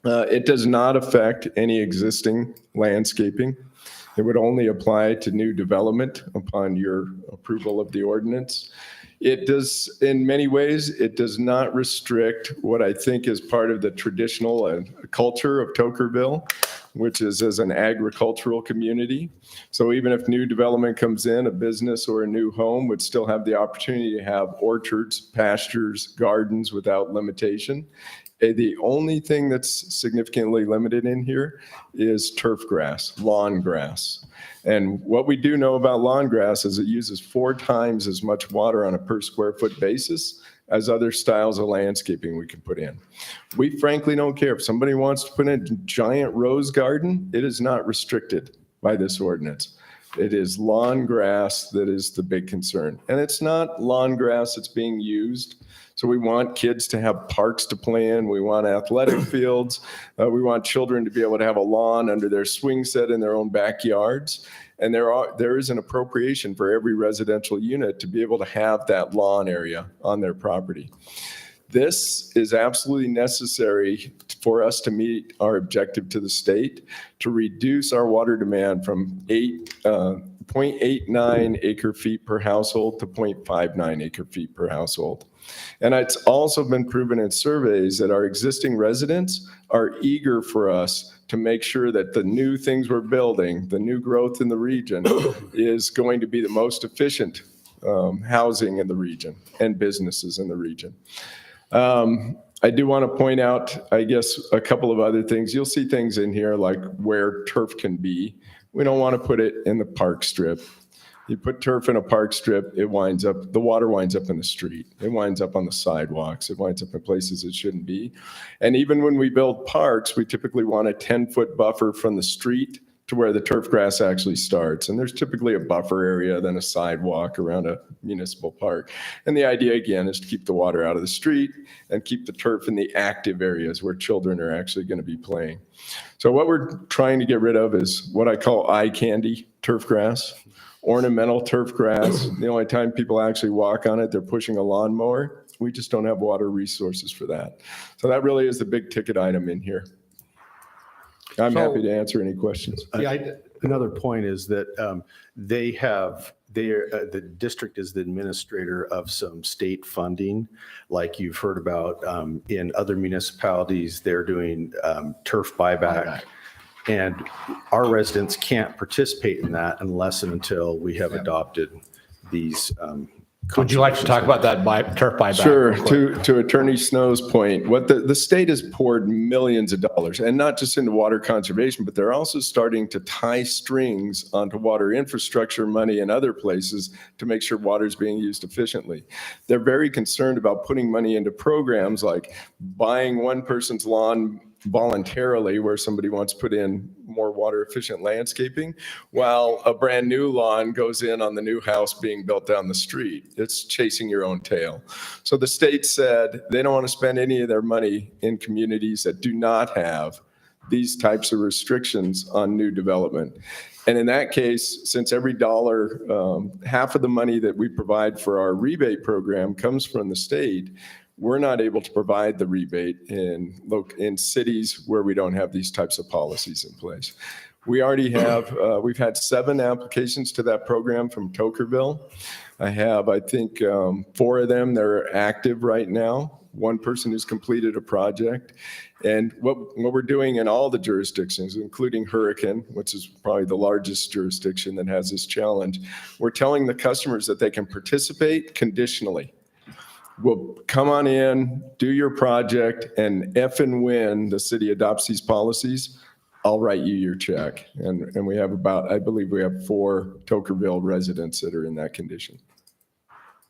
It does not affect any existing landscaping. It would only apply to new development upon your approval of the ordinance. It does, in many ways, it does not restrict what I think is part of the traditional culture of Tokerville, which is as an agricultural community. So even if new development comes in, a business or a new home would still have the opportunity to have orchards, pastures, gardens without limitation. The only thing that's significantly limited in here is turf grass, lawn grass. And what we do know about lawn grass is it uses 4 times as much water on a per square foot basis as other styles of landscaping we can put in. We frankly don't care. If somebody wants to put in a giant rose garden, it is not restricted by this ordinance. It is lawn grass that is the big concern. And it's not lawn grass that's being used. So we want kids to have parks to play in. We want athletic fields. We want children to be able to have a lawn under their swing set in their own backyards. And there is an appropriation for every residential unit to be able to have that lawn area on their property. This is absolutely necessary for us to meet our objective to the state to reduce our water demand from 0.89 acre feet per household to 0.59 acre feet per household. And it's also been proven in surveys that our existing residents are eager for us to make sure that the new things we're building, the new growth in the region, is going to be the most efficient housing in the region and businesses in the region. I do want to point out, I guess, a couple of other things. You'll see things in here like where turf can be. We don't want to put it in the park strip. You put turf in a park strip, the water winds up in the street. It winds up on the sidewalks. It winds up in places it shouldn't be. And even when we build parks, we typically want a 10-foot buffer from the street to where the turf grass actually starts. And there's typically a buffer area, then a sidewalk around a municipal park. And the idea, again, is to keep the water out of the street and keep the turf in the active areas where children are actually going to be playing. So what we're trying to get rid of is what I call eye candy turf grass. Ornamental turf grass. The only time people actually walk on it, they're pushing a lawnmower. We just don't have water resources for that. So that really is the big ticket item in here. I'm happy to answer any questions. Another point is that the district is the administrator of some state funding, like you've heard about in other municipalities. They're doing turf buyback. And our residents can't participate in that unless and until we have adopted these. Would you like to talk about that turf buyback? Sure. To Attorney Snow's point, what the state has poured millions of dollars, and not just into water conservation, but they're also starting to tie strings onto water infrastructure money and other places to make sure water is being used efficiently. They're very concerned about putting money into programs like buying one person's lawn voluntarily where somebody wants to put in more water efficient landscaping while a brand new lawn goes in on the new house being built down the street. It's chasing your own tail. So the state said they don't want to spend any of their money in communities that do not have these types of restrictions on new development. And in that case, since every dollar, half of the money that we provide for our rebate program comes from the state, we're not able to provide the rebate in cities where we don't have these types of policies in place. We already have, we've had 7 applications to that program from Tokerville. I have, I think, 4 of them that are active right now. 1 person who's completed a project. And what we're doing in all the jurisdictions, including Hurricane, which is probably the largest jurisdiction that has this challenge, we're telling the customers that they can participate conditionally. We'll come on in, do your project, and if and when the city adopts these policies, I'll write you your check. And we have about, I believe we have 4 Tokerville residents that are in that condition.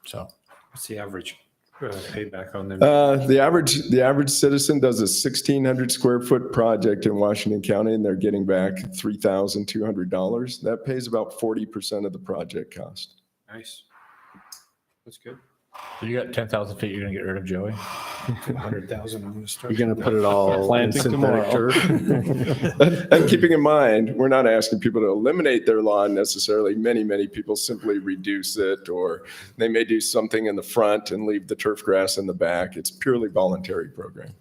So What's the average payback on them? The average citizen does a 1,600 square foot project in Washington County, and they're getting back $3,200. That pays about 40% of the project cost. Nice. That's good. So you got 10,000 feet, you're gonna get rid of Joey? 100,000, I'm gonna start. You're going to put it all in Planting synthetic tomorrow. turf? And keeping in mind, we're not asking people to eliminate their lawn necessarily. Many people simply reduce it, or they may do something in the front and leave the turf grass in the back. It's purely voluntary program.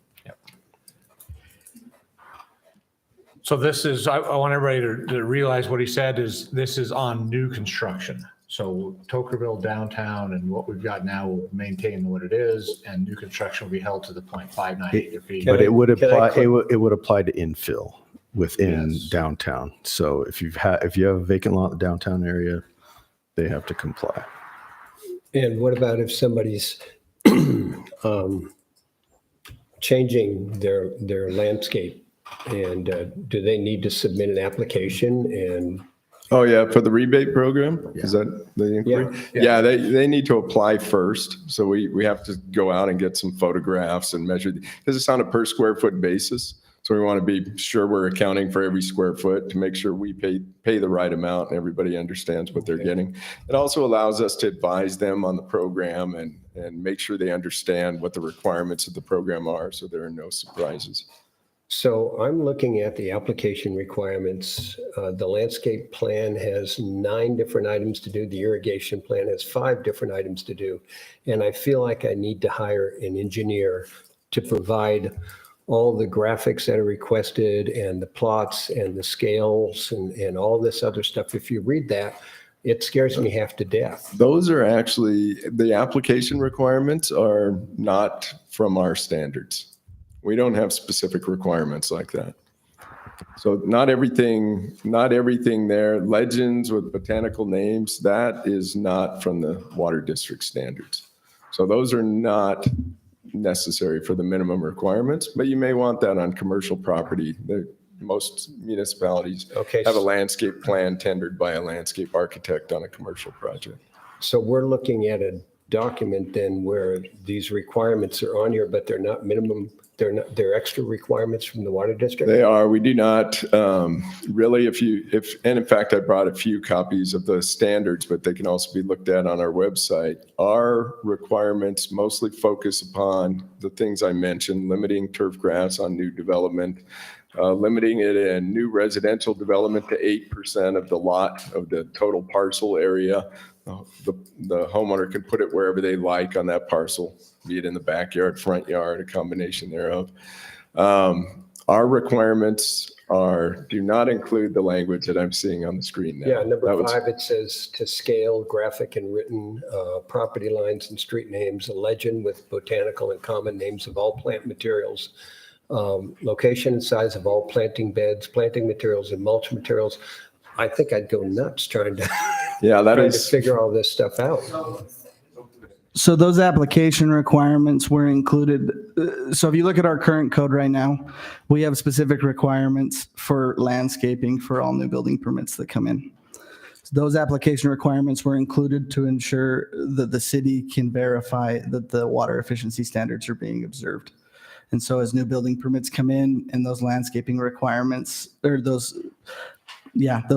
So this is, I want everybody to realize what he said is, this is on new construction. So Tokerville downtown and what we've got now will maintain what it is, and new construction will be held to the 0.59 acre feet. But it would Can I apply, it would apply to infill within downtown. So if you have a vacant lot in the downtown area, they have to comply. And what about if somebody's changing their landscape? And do they need to submit an application? And Oh, yeah, for the rebate program? Is that the inquiry? Yeah, they need to apply first. So we have to go out and get some photographs and measure, because it's on a per square foot basis. So we want to be sure we're accounting for every square foot to make sure we pay the right amount and everybody understands what they're getting. It also allows us to advise them on the program and make sure they understand what the requirements of the program are, so there are no surprises. so I'm looking at the application requirements. The landscape plan has 9 different items to do. The irrigation plan has 5 different items to do. And I feel like I need to hire an engineer to provide all the graphics that are requested and the plots and the scales and all this other stuff. If you read that, it scares me half to death. Those are actually, the application requirements are not from our standards. We don't have specific requirements like that. So not everything there, legends with botanical names, that is not from the water district standards. So those are not necessary for the minimum requirements, but you may want that on commercial property. Most municipalities have a landscape plan tendered by a landscape architect on a commercial project. So we're looking at a document then where these requirements are on here, but they're not minimum, they're extra requirements from the water district? They are. We do not really, and in fact, I brought a few copies of the standards, but they can also be looked at on our website. Our requirements mostly focus upon the things I mentioned, limiting turf grass on new development, limiting it in new residential development to 8% of the lot of the total parcel area. The homeowner can put it wherever they like on that parcel, be it in the backyard, front yard, a combination thereof. Our requirements do not include the language that I'm seeing on the screen now. Yeah, number 5, it says to scale graphic and written property lines and street names, a legend with botanical and common names of all plant materials, location and size of all planting beds, planting materials and mulch materials. I think I'd go nuts trying to figure all this stuff out. So those application requirements were included. So if you look at our current code right now, we have specific requirements for landscaping for all new building permits that come in. So those application requirements were included to ensure that the city can verify that the water efficiency standards are being observed. And so as new building permits come in and those landscaping requirements, or those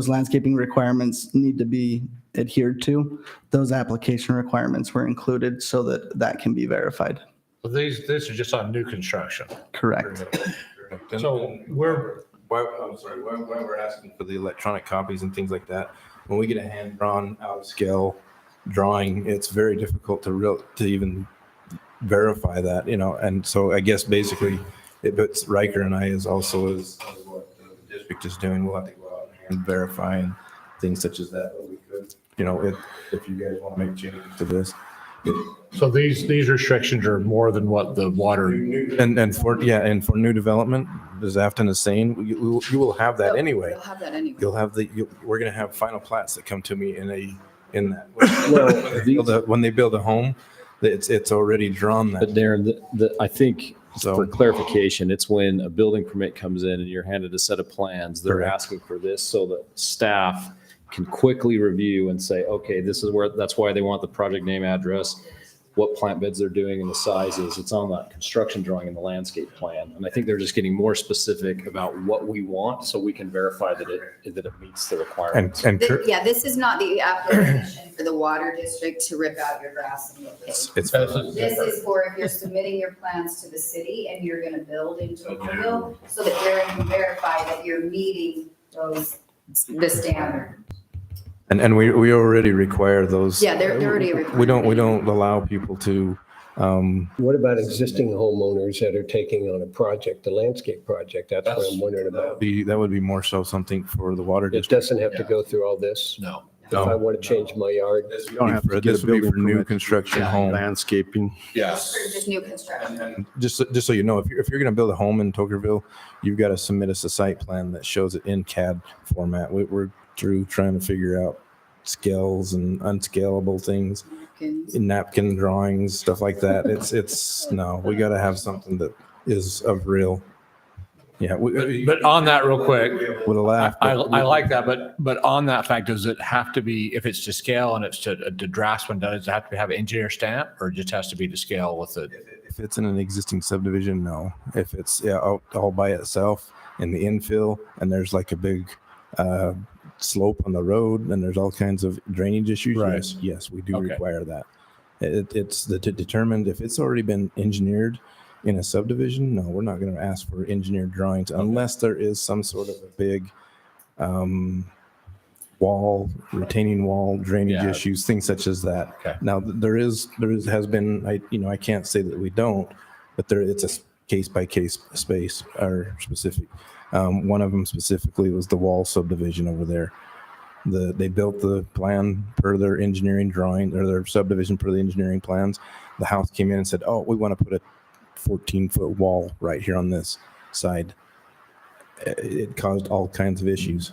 landscaping requirements need to be adhered to, those application requirements were included so that that can be verified. So these are just on new construction. Correct. So I'm sorry, why we're asking for the electronic copies and things like that, when we get a hand-drawn out of scale drawing, it's very difficult to even verify that, and so I guess basically it puts Riker and I as also as what the district is doing. We'll have to go out and verify and things such as that. But we could, if you guys want to make changes to this. So these restrictions are more than what the water. And for new development, as Afton is saying, you will have that anyway. You'll have that anyway. You'll have we're going to have final plats that come to me in that. When they build a home, it's already drawn that. But Darren, I think for clarification, it's when a building permit comes in and you're handed a set of plans, they're Correct. asking for this so that staff can quickly review and say, okay, this is that's why they want the project name, address, what plant beds they're doing and the sizes. It's on that construction drawing and the landscape plan. And I think they're just getting more specific about what we want so we can verify that it meets the requirements. Yeah, this is not the application for the water district to rip out your grass and look. It's This is for if you're submitting your plans to the city and you're gonna build in Tocqueville, so that Darren can verify that you're meeting the standard. And we already require those. Yeah, they're already required. We don't allow people to. What about existing homeowners that are taking on a project, a landscape project? That's what I'm wondering about. That would be more so something for the water It district. doesn't have to go through all this? No. If I want to change my yard? You don't have to get This a would be building for new permit. construction home. Landscaping. Just for just new construction. Just so you know, if you're going to build a home in Tocqueville, you've got to submit us a site plan that shows it in CAD format. We're through trying to figure out scales and unscalable things, napkin drawings, stuff like that. We got to have something that is of real. Yeah. But on that real quick, Would have laughed. I like that, but on that fact, does it have to be, if it's to scale and it's to draftsman, does it have to have an engineer stamp or it just has to be to scale with it? If it's in an existing subdivision, no. If it's all by itself in the infill and there's like a big slope on the road and there's all kinds of drainage issues, Right. yes, we do Okay. require that. It's determined if it's already been engineered in a subdivision. No, we're not going to ask for engineered drawings unless there is some sort of a big retaining wall, drainage issues, things such as that. Okay. Now has been, I can't say that we don't, but it's a case by case space or specific. One of them specifically was the Wall subdivision over there. They built the plan per their engineering drawing or their subdivision per the engineering plans. The house came in and said, "Oh, we want to put a 14-foot wall right here on this side." It caused all kinds of issues,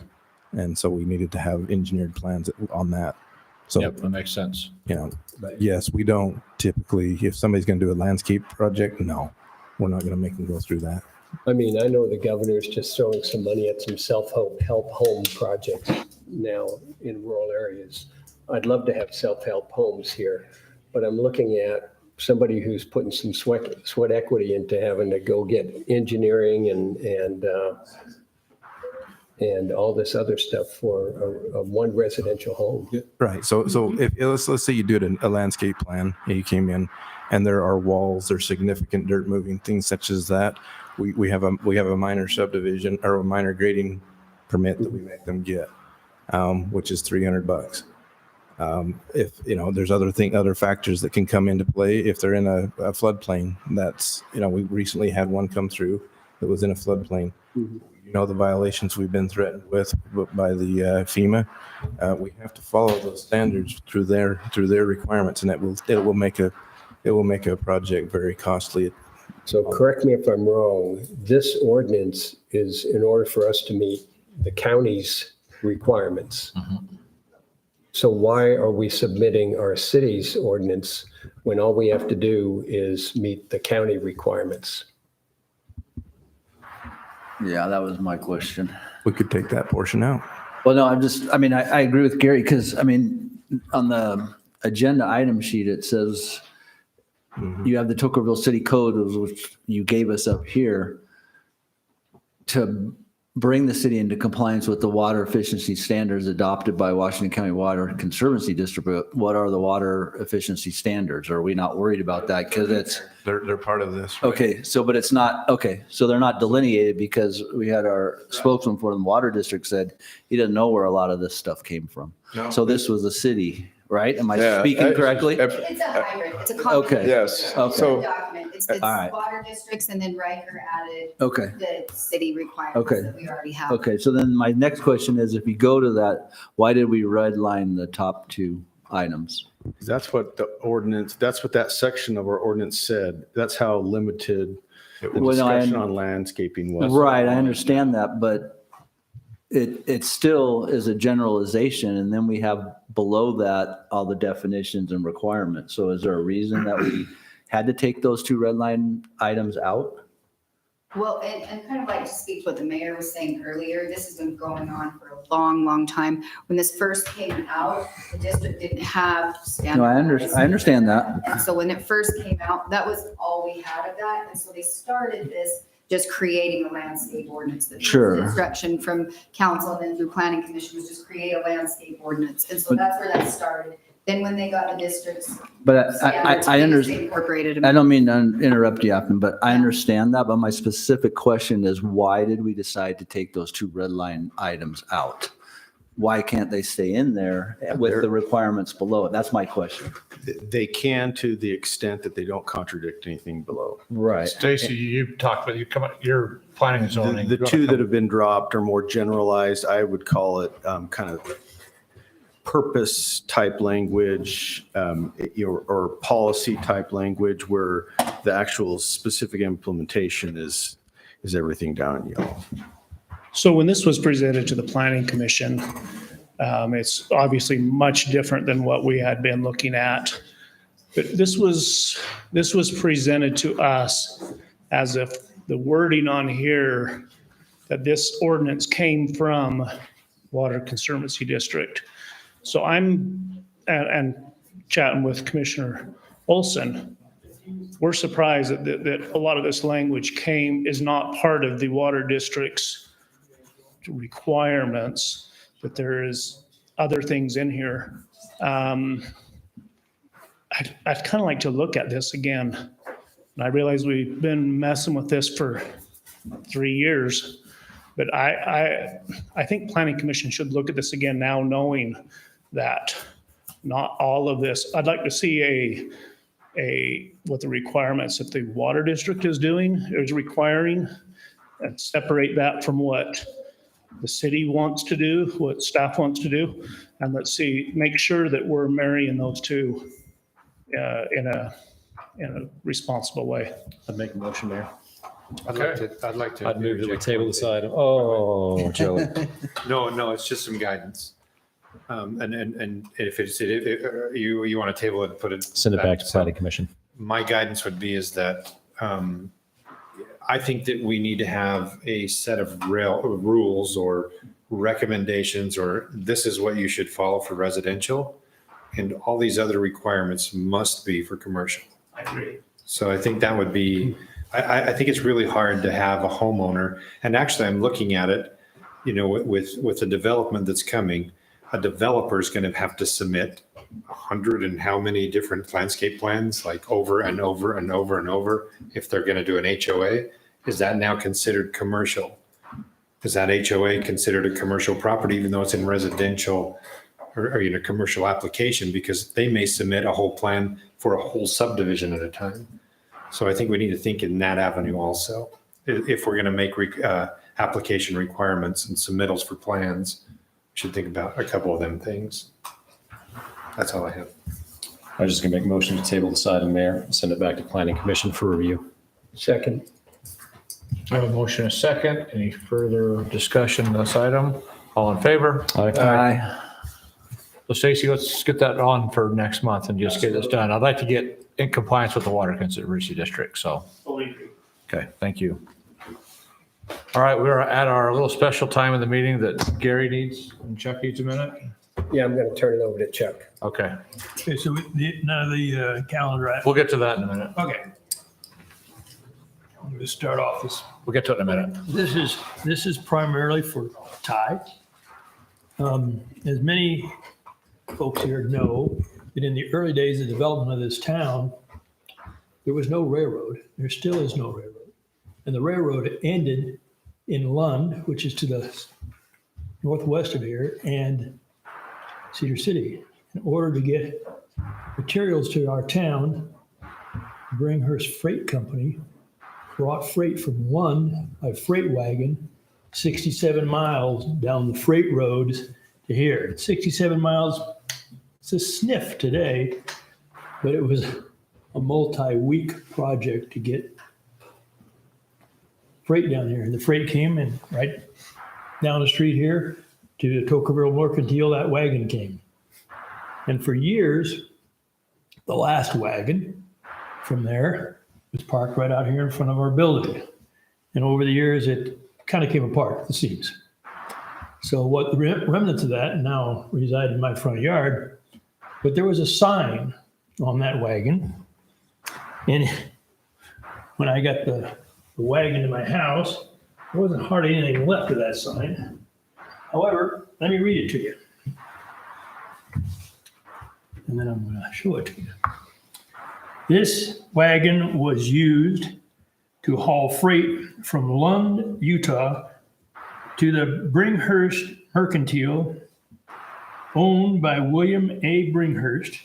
and so we needed to have engineered plans on that. So, Yep, that makes sense. but yes, we don't typically. If somebody's going to do a landscape project, no, we're not going to make them go through that. I mean, I know the governor's just throwing some money at some self-help home projects now in rural areas. I'd love to have self-help homes here, but I'm looking at somebody who's putting some sweat equity into having to go get engineering and all this other stuff for a one residential home. Right. So if let's say you did a landscape plan and you came in and there are walls, there's significant dirt moving, things such as that. We have a minor subdivision or a minor grading permit that we make them get, which is $300. If there's other factors that can come into play if they're in a floodplain. That's we recently had one come through that was in a floodplain. The violations we've been threatened with by the FEMA. We have to follow those standards through their requirements, and it will make a project very costly. So correct me if I'm wrong, this ordinance is in order for us to meet the county's requirements. So why are we submitting our city's ordinance when all we have to do is meet the county requirements? Yeah, that was my question. We could take that portion out. Well, no, I agree with Gary because, on the agenda item sheet, it says you have the Tocqueville City Code, which you gave us up here, to bring the city into compliance with the water efficiency standards adopted by Washington County Water Conservancy District. What are the water efficiency standards? Are we not worried about that? Because they're part of this. Right? Okay, but it's not, okay, so they're not delineated because we had our spokesman for the water district said he doesn't know where a lot of this stuff came from. No. So this was a city right? Am I Yeah, speaking correctly? It's a hybrid, it's a combination. Okay. Yes. Okay. So Document, it's All right. water districts and then Riker added Okay. the city requirements Okay. that we already have. Okay, so then my next question is, if you go to that, why did we redline the top two items? That's what the ordinance, that's what that section of our ordinance said. That's how limited the Well, no, I- discussion on landscaping was. Right, I understand that, but it still is a generalization, and then we have below that all the definitions and requirements. So is there a reason that we had to take those two red line items out? Well, and kind of like to speak to what the mayor was saying earlier, this has been going on for a long, long time. When this first came out, the district didn't have No, I standardized. understand that. And so when it first came out, that was all we had of that. And so they started this, just creating a landscape ordinance. That was Sure. the Instruction from council and then through planning commission was just create a landscape ordinance. And so But- that's where that started. Then when they got the districts. But standards, I they understand. Incorporated them. I don't mean to interrupt you, Afton, but I understand that, but my specific question is, why did we decide to take those two red line items out? Why can't they stay in there with the requirements below it? That's my question. They can to the extent that they don't contradict anything below. Right. Stacy, you talked about, you're planning and zoning. The two that have been dropped are more generalized. I would call it kind of purpose type language, or policy type language, where the actual specific implementation is everything down in yellow. So when this was presented to the planning commission, it's obviously much different than what we had been looking at. But this was presented to us as if the wording on here, that this ordinance came from Water Conservancy District. So I'm, and chatting with Commissioner Olson, we're surprised that a lot of this language is not part of the water district's requirements, that there is other things in here. I'd kind of like to look at this again. And I realize we've been messing with this for 3 years, but I think Planning Commission should look at this again now, knowing that not all of this, I'd like to see what the requirements that the water district is doing, is requiring, and separate that from what the city wants to do, what staff wants to do. And make sure that we're marrying those two in a responsible way. I'd make a motion, Mayor. I'd like to. I'd move that we table this item. Oh, Joey. No, it's just some guidance. And if you want to table it, put it. Send it back to planning commission. My guidance would be is that I think that we need to have a set of rules or recommendations, or this is what you should follow for residential. And all these other requirements must be for commercial. I agree. So I think that would be, I think it's really hard to have a homeowner, and actually I'm looking at it, with the development that's coming, a developer is going to have to submit 100 and how many different landscape plans, like over and over and over and over, if they're going to do an HOA. Is that now considered commercial? Is that HOA considered a commercial property, even though it's in residential or commercial application, because they may submit a whole plan for a whole subdivision at a time. So I think we need to think in that avenue also. If we're going to make application requirements and submittals for plans, we should think about a couple of them things. That's all I have. I was just gonna make a motion to table this item, Mayor, and send it back to planning commission for review. Second. I have a motion and a second. Any further discussion on this item? All in favor? Aye. So Stacy, let's get that on for next month and just get this done. I'd like to get in compliance with the Water Conservancy District, so. Fully agree. Okay, thank you. All right, we're at our little special time in the meeting that Gary needs and Chuck needs a minute. Yeah, I'm going to turn it over to Chuck. Okay, Okay, so none of the calendar. we'll get to that in a minute. Okay. I'm going to start off this. We'll get to it in a minute. This is primarily for Ty. As many folks here know, that in the early days of development of this town, there was no railroad. There still is no railroad. And the railroad ended in Lund, which is to the northwest of here, and Cedar City. in order to get materials to our town, Bringhurst Freight Company brought freight from Lund by freight wagon 67 miles down the freight roads to here. 67 miles, it's a sniff today, but it was a multi-week project to get freight down here. And the freight came and right down the street here to the Tocqueville Mercantile, that wagon came. And for years, the last wagon from there was parked right out here in front of our building. And over the years, it kind of came apart at the seams. So what the remnants of that now reside in my front yard, but there was a sign on that wagon. And when I got the wagon to my house, there wasn't hardly anything left of that sign. However, let me read it to you. And then I'm going to show it to you. This wagon was used to haul freight from Lund, Utah to the Bringhurst Mercantile, owned by William A. Bringhurst.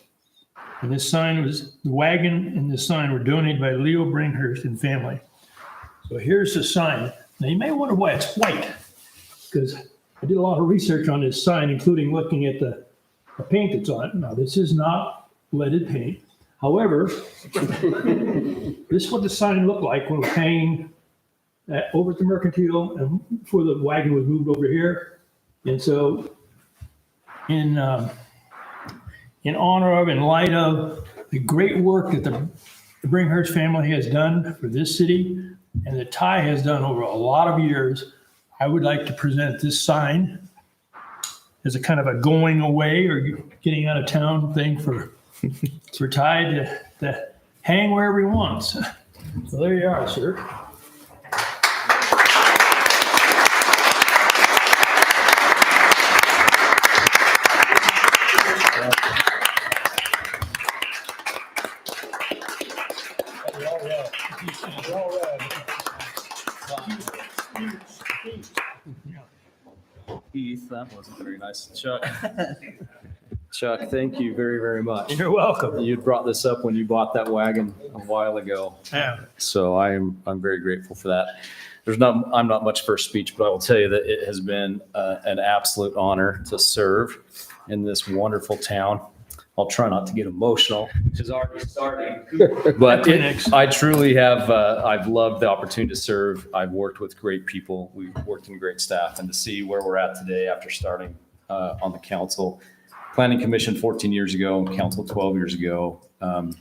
And this sign was, the wagon and the sign were donated by Leo Bringhurst and family. So here's the sign. Now you may wonder why it's white, because I did a lot of research on this sign, including looking at the paint that's on it. Now this is not leaded paint. However, this is what the sign looked like when it was hanging over at the Mercantile and before the wagon was moved over here. And so in honor of, in light of the great work that the Bringhurst family has done for this city and that Ty has done over a lot of years, I would like to present this sign as a kind of a going away or getting out of town thing for Ty to hang wherever he wants. So there you are, sir. Keith, that wasn't very nice. Chuck, thank you very, very much. You're welcome. You'd brought this up when you bought that wagon a while ago. Yeah. So I'm very grateful for that. I'm not much for a speech, but I will tell you that it has been an absolute honor to serve in this wonderful town. I'll try not to get emotional, which is already starting. But I truly have, I've loved the opportunity to serve. I've worked with great people. We've worked in great staff, and to see where we're at today after starting on the council, Planning Commission 14 years ago, and council 12 years ago, on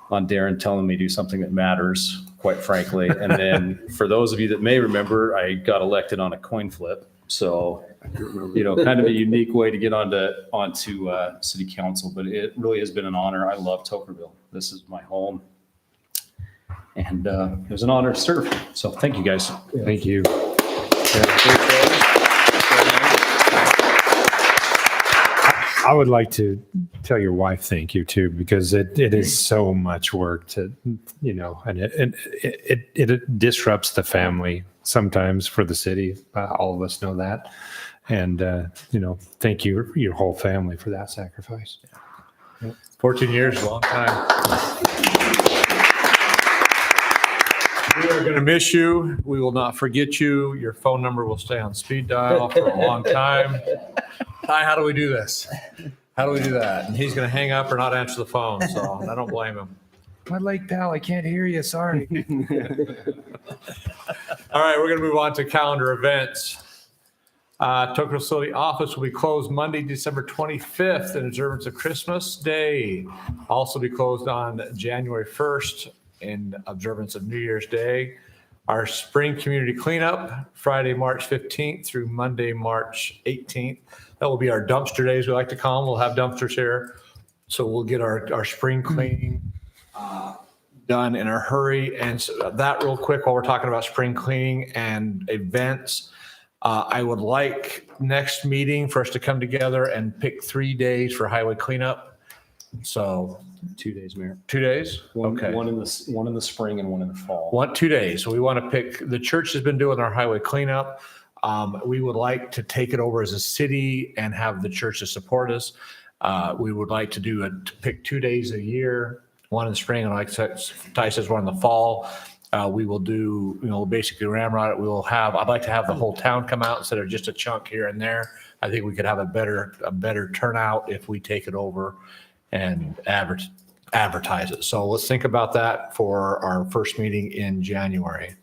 Darren telling me to do something that matters, quite frankly. And then for those of you that may remember, I got elected on a coin flip. So, kind of a unique way to get onto city council, but it really has been an honor. I love Tocqueville. This is my home. And it was an honor to serve. So thank you, guys. Thank you. I would like to tell your wife thank you too, because it is so much work to, and it disrupts the family sometimes for the city. All of us know that. And, thank you, your whole family, for that sacrifice. 14 years, a long time. We are going to miss you. We will not forget you. Your phone number will stay on speed dial for a long time. Ty, how do we do this? How do we do that? And he's going to hang up or not answer the phone, so I don't blame him. My late pal, I can't hear you. Sorry. All right, we're going to move on to calendar events. Tocqueville City office will be closed Monday, December 25th in observance of Christmas Day. Also be closed on January 1st in observance of New Year's Day. Our spring community cleanup, Friday, March 15th through Monday, March 18th. That will be our dumpster days, we like to call them. We'll have dumpsters here. So we'll get our spring cleaning done in a hurry. And so that real quick, while we're talking about spring cleaning and events, I would like next meeting for us to come together and pick 3 days for highway cleanup. So 2 days, Mayor. 2 days? Okay. One in the spring and one in the fall. 2 days. So we want to pick, the church has been doing our highway cleanup. We would like to take it over as a city and have the churches support us. We would like to pick 2 days a year, one in the spring and like Ty says, one in the fall. We will do, basically ramrod it. I'd like to have the whole town come out instead of just a chunk here and there. I think we could have a better turnout if we take it over and advertise it. So let's think about that for our first meeting in January.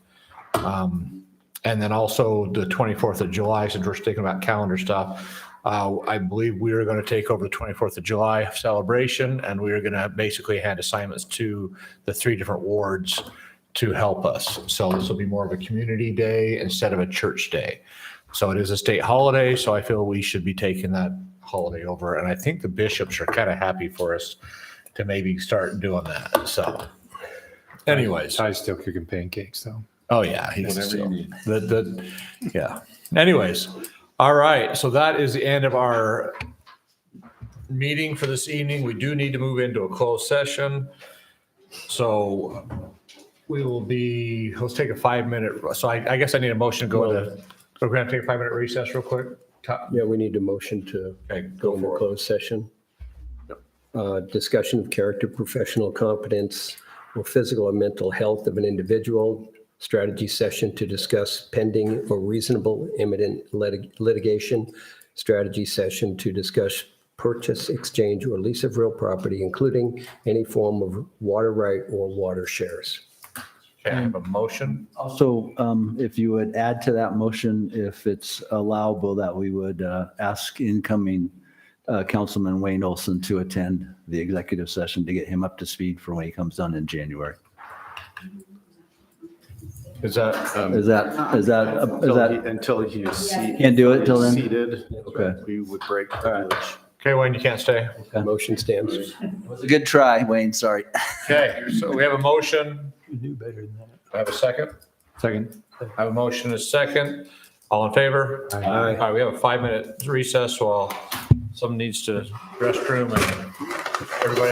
And then also the 24th of July, since we're thinking about calendar stuff, I believe we are going to take over the 24th of July celebration, and we are going to basically hand assignments to the 3 different wards to help us. So this will be more of a community day instead of a church day. So it is a state holiday, so I feel we should be taking that holiday over. And I think the bishops are kind of happy for us to maybe start doing that. So anyways. Ty's still cooking pancakes though. Oh, yeah. He's Whatever you still, need. yeah. Anyways, all right. So that is the end of our meeting for this evening. We do need to move into a closed session. So we will let's take a 5-minute. So I guess I need a motion to go we're going to take a 5-minute recess real quick. Yeah, we need a motion to go into closed session. Discussion of character, professional competence, or physical or mental health of an individual. Strategy session to discuss pending or reasonable imminent litigation. Strategy session to discuss purchase, exchange, or lease of real property, including any form of water right or water shares. Okay, I have a motion. Also, if you would add to that motion, if it's allowable, that we would ask incoming Councilman Wayne Olson to attend the executive session to get him up to speed for when he comes done in January. Is that Until he is Can't do it till then? seated, Okay. we would break the privilege. okay, Wayne, you can't stay. Motion stands. It was a good try, Wayne, sorry. Okay, so we have a motion. You do better than that. I have a second. Second. I have a motion and a second. All in favor? Aye. All right, we have a 5-minute recess while someone needs to restroom and everybody